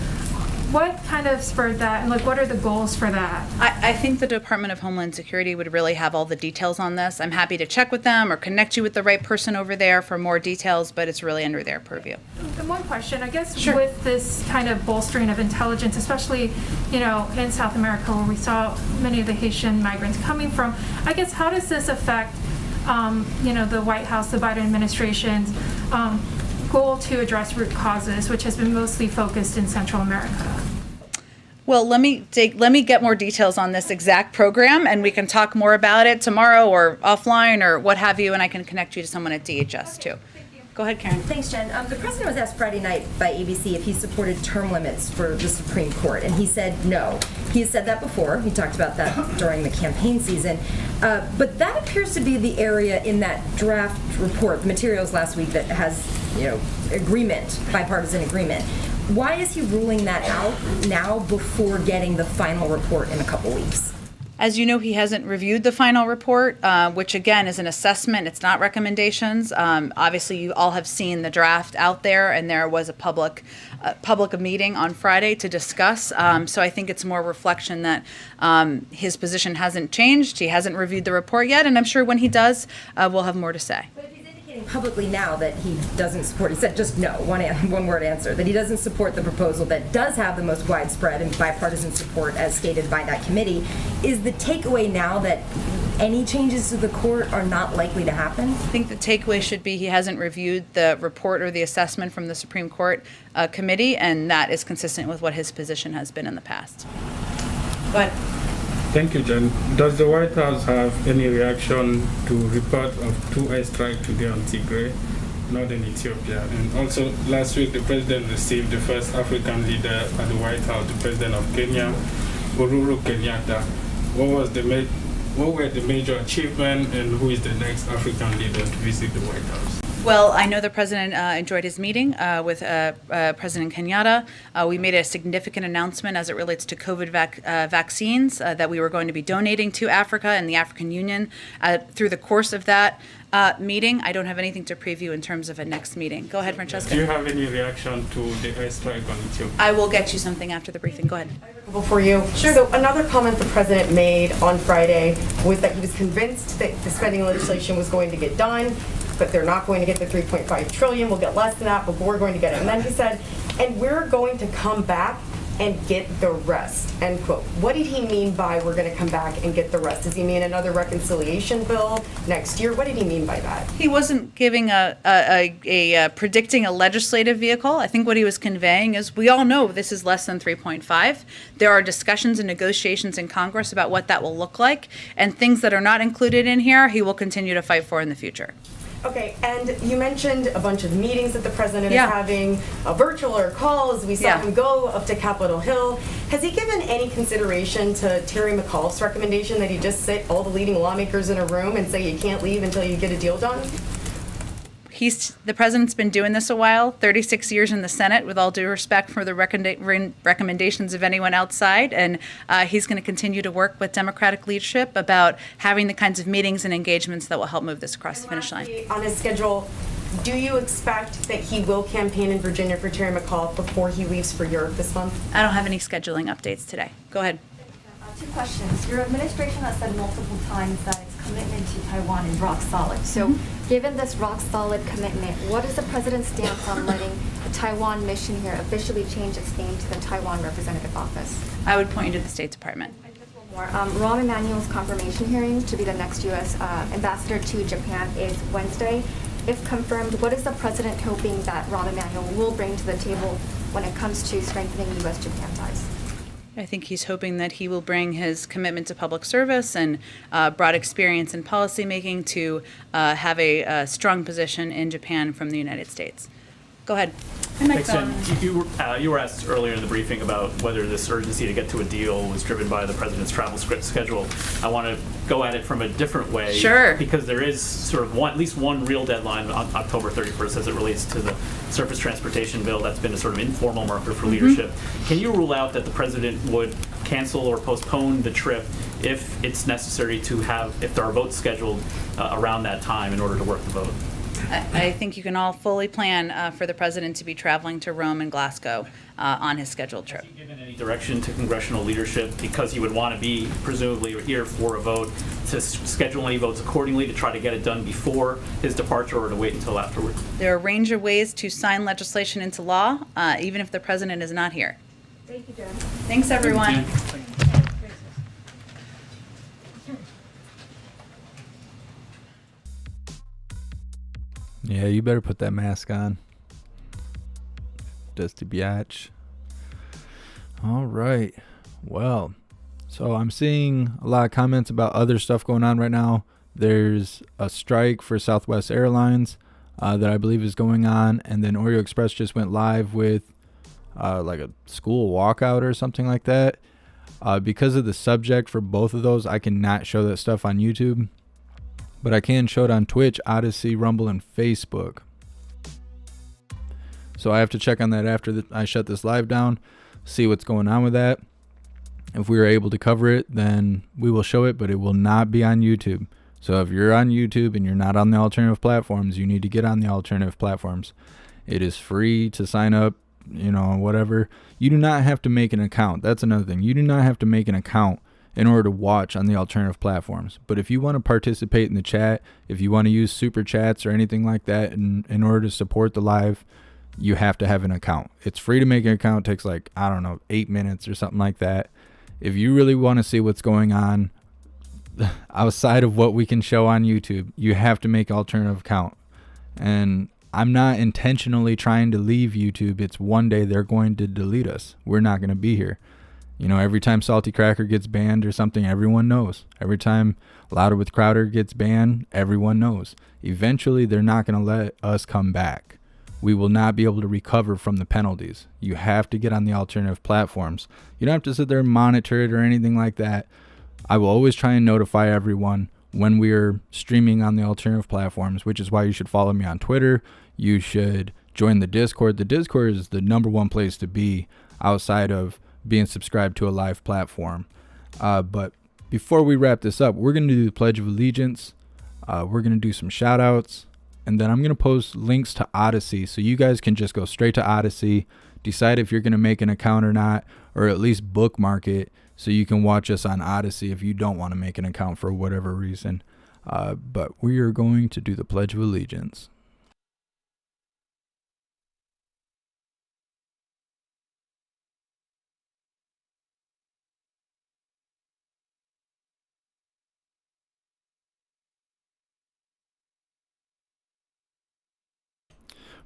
Speaker 13: what kind of spurred that, and what are the goals for that?
Speaker 2: I think the Department of Homeland Security would really have all the details on this. I'm happy to check with them or connect you with the right person over there for more details, but it's really under their purview.
Speaker 13: And one question, I guess, with this kind of bolstering of intelligence, especially, in South America where we saw many of the Haitian migrants coming from, I guess, how does this affect, the White House, the Biden administration's goal to address root causes, which has been mostly focused in Central America?
Speaker 2: Well, let me get more details on this exact program, and we can talk more about it tomorrow or offline or what have you, and I can connect you to someone at DHS too. Go ahead, Karen.
Speaker 14: Thanks, Jen. The president was asked Friday night by ABC if he supported term limits for the Supreme Court, and he said no. He has said that before. He talked about that during the campaign season. But that appears to be the area in that draft report, the materials last week, that has, agreement, bipartisan agreement. Why is he ruling that out now before getting the final report in a couple weeks?
Speaker 2: As you know, he hasn't reviewed the final report, which again is an assessment. It's not recommendations. Obviously, you all have seen the draft out there, and there was a public meeting on Friday to discuss. So I think it's more reflection that his position hasn't changed. He hasn't reviewed the report yet, and I'm sure when he does, we'll have more to say.
Speaker 14: Publicly now that he doesn't support, he said just no, one word answer, that he doesn't support the proposal that does have the most widespread and bipartisan support as stated by that committee. Is the takeaway now that any changes to the court are not likely to happen?
Speaker 2: I think the takeaway should be he hasn't reviewed the report or the assessment from the Supreme Court committee, and that is consistent with what his position has been in the past. Go ahead.
Speaker 15: Thank you, Jen. Does the White House have any reaction to report of 2 airstrikes today on Tigray, northern Ethiopia? And also, last week, the president received the first African leader at the White House, the president of Kenya, Uhuru Kenyatta. What were the major achievements, and who is the next African leader to visit the White House?
Speaker 2: Well, I know the president enjoyed his meeting with President Kenyatta. We made a significant announcement as it relates to COVID vaccines that we were going to be donating to Africa and the African Union through the course of that meeting. I don't have anything to preview in terms of a next meeting. Go ahead, Francesca.
Speaker 15: Do you have any reaction to the airstrike on Ethiopia?
Speaker 2: I will get you something after the briefing. Go ahead.
Speaker 16: For you. Sure. So another comment the president made on Friday was that he was convinced that the spending legislation was going to get done, but they're not going to get the 3.5 trillion. We'll get less than that, but we're going to get it. And then he said, and we're going to come back and get the rest, end quote. What did he mean by we're going to come back and get the rest? Does he mean another reconciliation bill next year? What did he mean by that?
Speaker 2: He wasn't giving predicting a legislative vehicle. I think what he was conveying is we all know this is less than 3.5. There are discussions and negotiations in Congress about what that will look like, and things that are not included in here, he will continue to fight for in the future.
Speaker 16: Okay, and you mentioned a bunch of meetings that the president
Speaker 2: Yeah.
Speaker 16: is having, virtual or calls. We saw
Speaker 2: Yeah.
Speaker 16: him go up to Capitol Hill. Has he given any consideration to Terry McAuliffe's recommendation that he just sit all the leading lawmakers in a room and say you can't leave until you get a deal done?
Speaker 2: The president's been doing this a while, 36 years in the Senate, with all due respect for the recommendations of anyone outside, and he's going to continue to work with Democratic leadership about having the kinds of meetings and engagements that will help move this across the finish line.
Speaker 16: On his schedule, do you expect that he will campaign in Virginia for Terry McAuliffe before he leaves for Europe this month?
Speaker 2: I don't have any scheduling updates today. Go ahead.
Speaker 17: Two questions. Your administration has said multiple times that its commitment to Taiwan is rock solid. So, given this rock solid commitment, what is the president's stance on letting the Taiwan mission here officially change its name to the Taiwan Representative Office?
Speaker 2: I would point you to the State Department.
Speaker 17: More. Rahm Emanuel's confirmation hearing to be the next U.S. Ambassador to Japan is Wednesday. If confirmed, what is the president hoping that Rahm Emanuel will bring to the table when it comes to strengthening U.S.-Japan ties?
Speaker 2: I think he's hoping that he will bring his commitment to public service and broad experience in policymaking to have a strong position in Japan from the United States. Go ahead.
Speaker 18: Thanks, Jen. You were asked earlier in the briefing about whether this urgency to get to a deal was driven by the president's travel schedule. I want to go at it from a different way.
Speaker 2: Sure.
Speaker 18: Because there is sort of at least one real deadline on October 31st as it relates to the surface transportation bill. That's been a sort of informal marker for leadership. Can you rule out that the president would cancel or postpone the trip if it's necessary to if there are votes scheduled around that time in order to work the vote?
Speaker 2: I think you can all fully plan for the president to be traveling to Rome and Glasgow on his scheduled trip.
Speaker 18: Has he given any direction to congressional leadership, because he would want to be presumably here for a vote, to schedule any votes accordingly to try to get it done before his departure or to wait until afterward?
Speaker 2: There are a range of ways to sign legislation into law, even if the president is not here.
Speaker 17: Thank you, Jen.
Speaker 2: Thanks, everyone.
Speaker 1: Yeah, you better put that mask on. Dusty biatch. All right. Well, so I'm seeing a lot of comments about other stuff going on right now. There's a strike for Southwest Airlines that I believe is going on. And then Oreo Express just went live with like a school walkout or something like that. Because of the subject for both of those, I cannot show that stuff on YouTube. But I can show it on Twitch, Odyssey, Rumble, and Facebook. So I have to check on that after I shut this live down, see what's going on with that. If we are able to cover it, then we will show it, but it will not be on YouTube. So if you're on YouTube and you're not on the alternative platforms, you need to get on the alternative platforms. It is free to sign up, whatever. You do not have to make an account. That's another thing. You do not have to make an account in order to watch on the alternative platforms. But if you want to participate in the chat, if you want to use super chats or anything like that in order to support the live, you have to have an account. It's free to make an account. It takes 8 minutes or something like that. If you really want to see what's going on outside of what we can show on YouTube, you have to make an alternative account. And I'm not intentionally trying to leave YouTube. It's one day they're going to delete us. We're not going to be here. Every time Salty Cracker gets banned or something, everyone knows. Every time Louder with Crowder gets banned, everyone knows. Eventually, they're not going to let us come back. We will not be able to recover from the penalties. You have to get on the alternative platforms. You don't have to sit there and monitor it or anything like that. I will always try and notify everyone when we are streaming on the alternative platforms, which is why you should follow me on Twitter. You should join the Discord. The Discord is the #1 place to be outside of being subscribed to a live platform. But before we wrap this up, we're going to do the Pledge of Allegiance. We're going to do some shout outs, and then I'm going to post links to Odyssey, so you guys can just go straight to Odyssey, decide if you're going to make an account or not, or at least bookmark it so you can watch us on Odyssey if you don't want to make an account for whatever reason. But we are going to do the Pledge of Allegiance.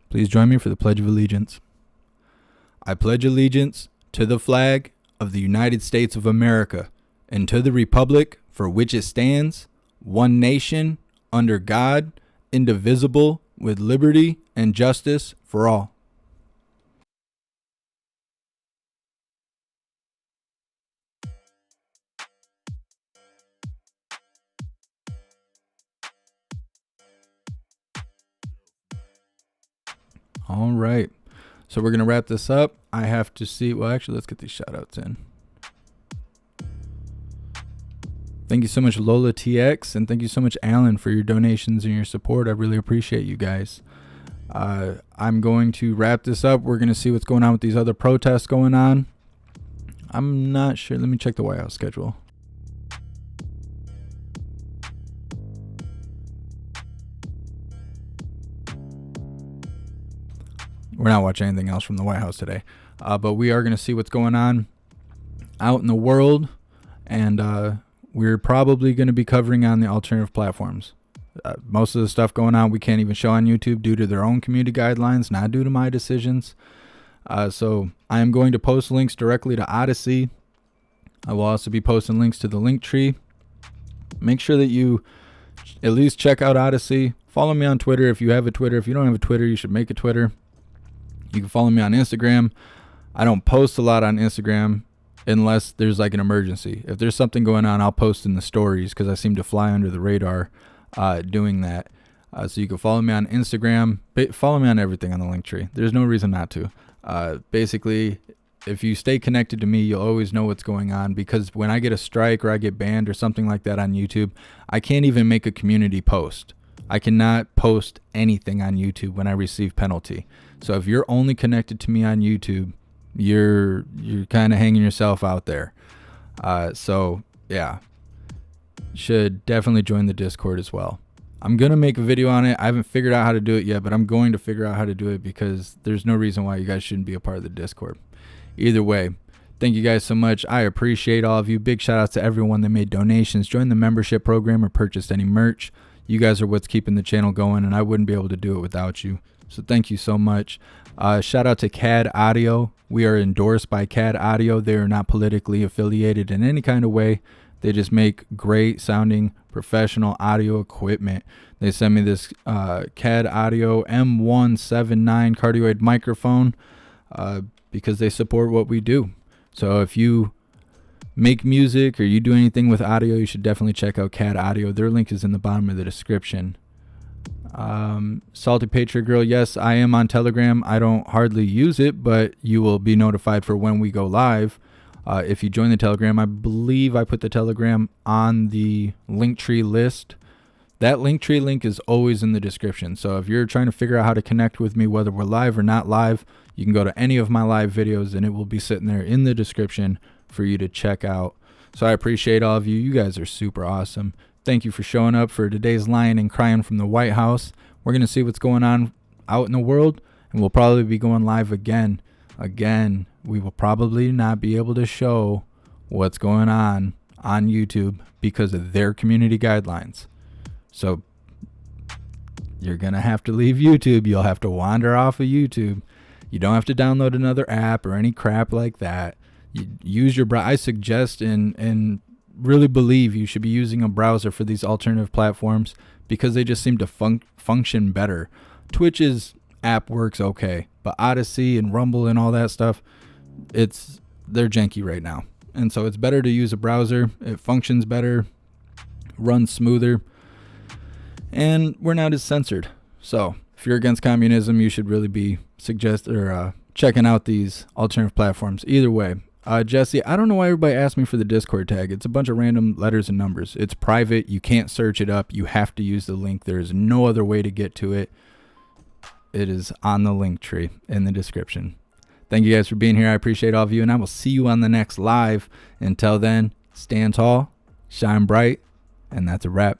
Speaker 1: Please join me for the Pledge of Allegiance. I pledge allegiance to the flag of the United States of America and to the republic for which it stands, one nation, under God, indivisible, with liberty and justice for all. All right. So we're going to wrap this up. I have to see. Well, actually, let's get these shout outs in. Thank you so much, Lola TX. And thank you so much, Alan, for your donations and your support. I really appreciate you guys. I'm going to wrap this up. We're going to see what's going on with these other protests going on. I'm not sure. Let me check the White House schedule. We're not watching anything else from the White House today. But we are going to see what's going on out in the world. And we're probably going to be covering on the alternative platforms. Most of the stuff going on we can't even show on YouTube due to their own community guidelines, not due to my decisions. So I am going to post links directly to Odyssey. I will also be posting links to the link tree. Make sure that you at least check out Odyssey. Follow me on Twitter if you have a Twitter. If you don't have a Twitter, you should make a Twitter. You can follow me on Instagram. I don't post a lot on Instagram unless there's like an emergency. If there's something going on, I'll post in the stories because I seem to fly under the radar doing that. So you can follow me on Instagram. Follow me on everything on the link tree. There's no reason not to. Basically, if you stay connected to me, you'll always know what's going on, because when I get a strike or I get banned or something like that on YouTube, I can't even make a community post. I cannot post anything on YouTube when I receive penalty. So if you're only connected to me on YouTube, you're kind of hanging yourself out there. So yeah, should definitely join the Discord as well. I'm going to make a video on it. I haven't figured out how to do it yet, but I'm going to figure out how to do it because there's no reason why you guys shouldn't be a part of the Discord. Either way, thank you guys so much. I appreciate all of you. Big shout out to everyone that made donations, joined the membership program, or purchased any merch. You guys are what's keeping the channel going, and I wouldn't be able to do it without you. So thank you so much. Shout out to CAD Audio. We are endorsed by CAD Audio. They are not politically affiliated in any kind of way. They just make great sounding professional audio equipment. They sent me this CAD Audio M179 cardioid microphone because they support what we do. So if you make music or you do anything with audio, you should definitely check out CAD Audio. Their link is in the bottom of the description. Salty Patriot Girl, yes, I am on Telegram. I don't hardly use it, but you will be notified for when we go live. If you join the Telegram, I believe I put the Telegram on the Linktree list. That Linktree link is always in the description. So if you're trying to figure out how to connect with me, whether we're live or not live, you can go to any of my live videos and it will be sitting there in the description for you to check out. So I appreciate all of you. You guys are super awesome. Thank you for showing up for today's Lying and Crying from the White House. We're going to see what's going on out in the world, and we'll probably be going live again. We will probably not be able to show what's going on YouTube because of their community guidelines. So you're going to have to leave YouTube. You'll have to wander off of YouTube. You don't have to download another app or any crap like that. You use your browser. I suggest and really believe you should be using a browser for these alternative platforms because they just seem to function better. Twitch's app works okay, but Odyssey and Rumble and all that stuff, they're janky right now. And so it's better to use a browser. It functions better, runs smoother, and we're not as censored. So if you're against communism, you should really be checking out these alternative platforms. Either way, Jesse, I don't know why everybody asked me for the Discord tag. It's a bunch of random letters and numbers. It's private. You can't search it up. You have to use the link. There is no other way to get to it. It is on the link tree in the description. Thank you guys for being here. I appreciate all of you, and I will see you on the next live. Until then, stand tall, shine bright, and that's a wrap.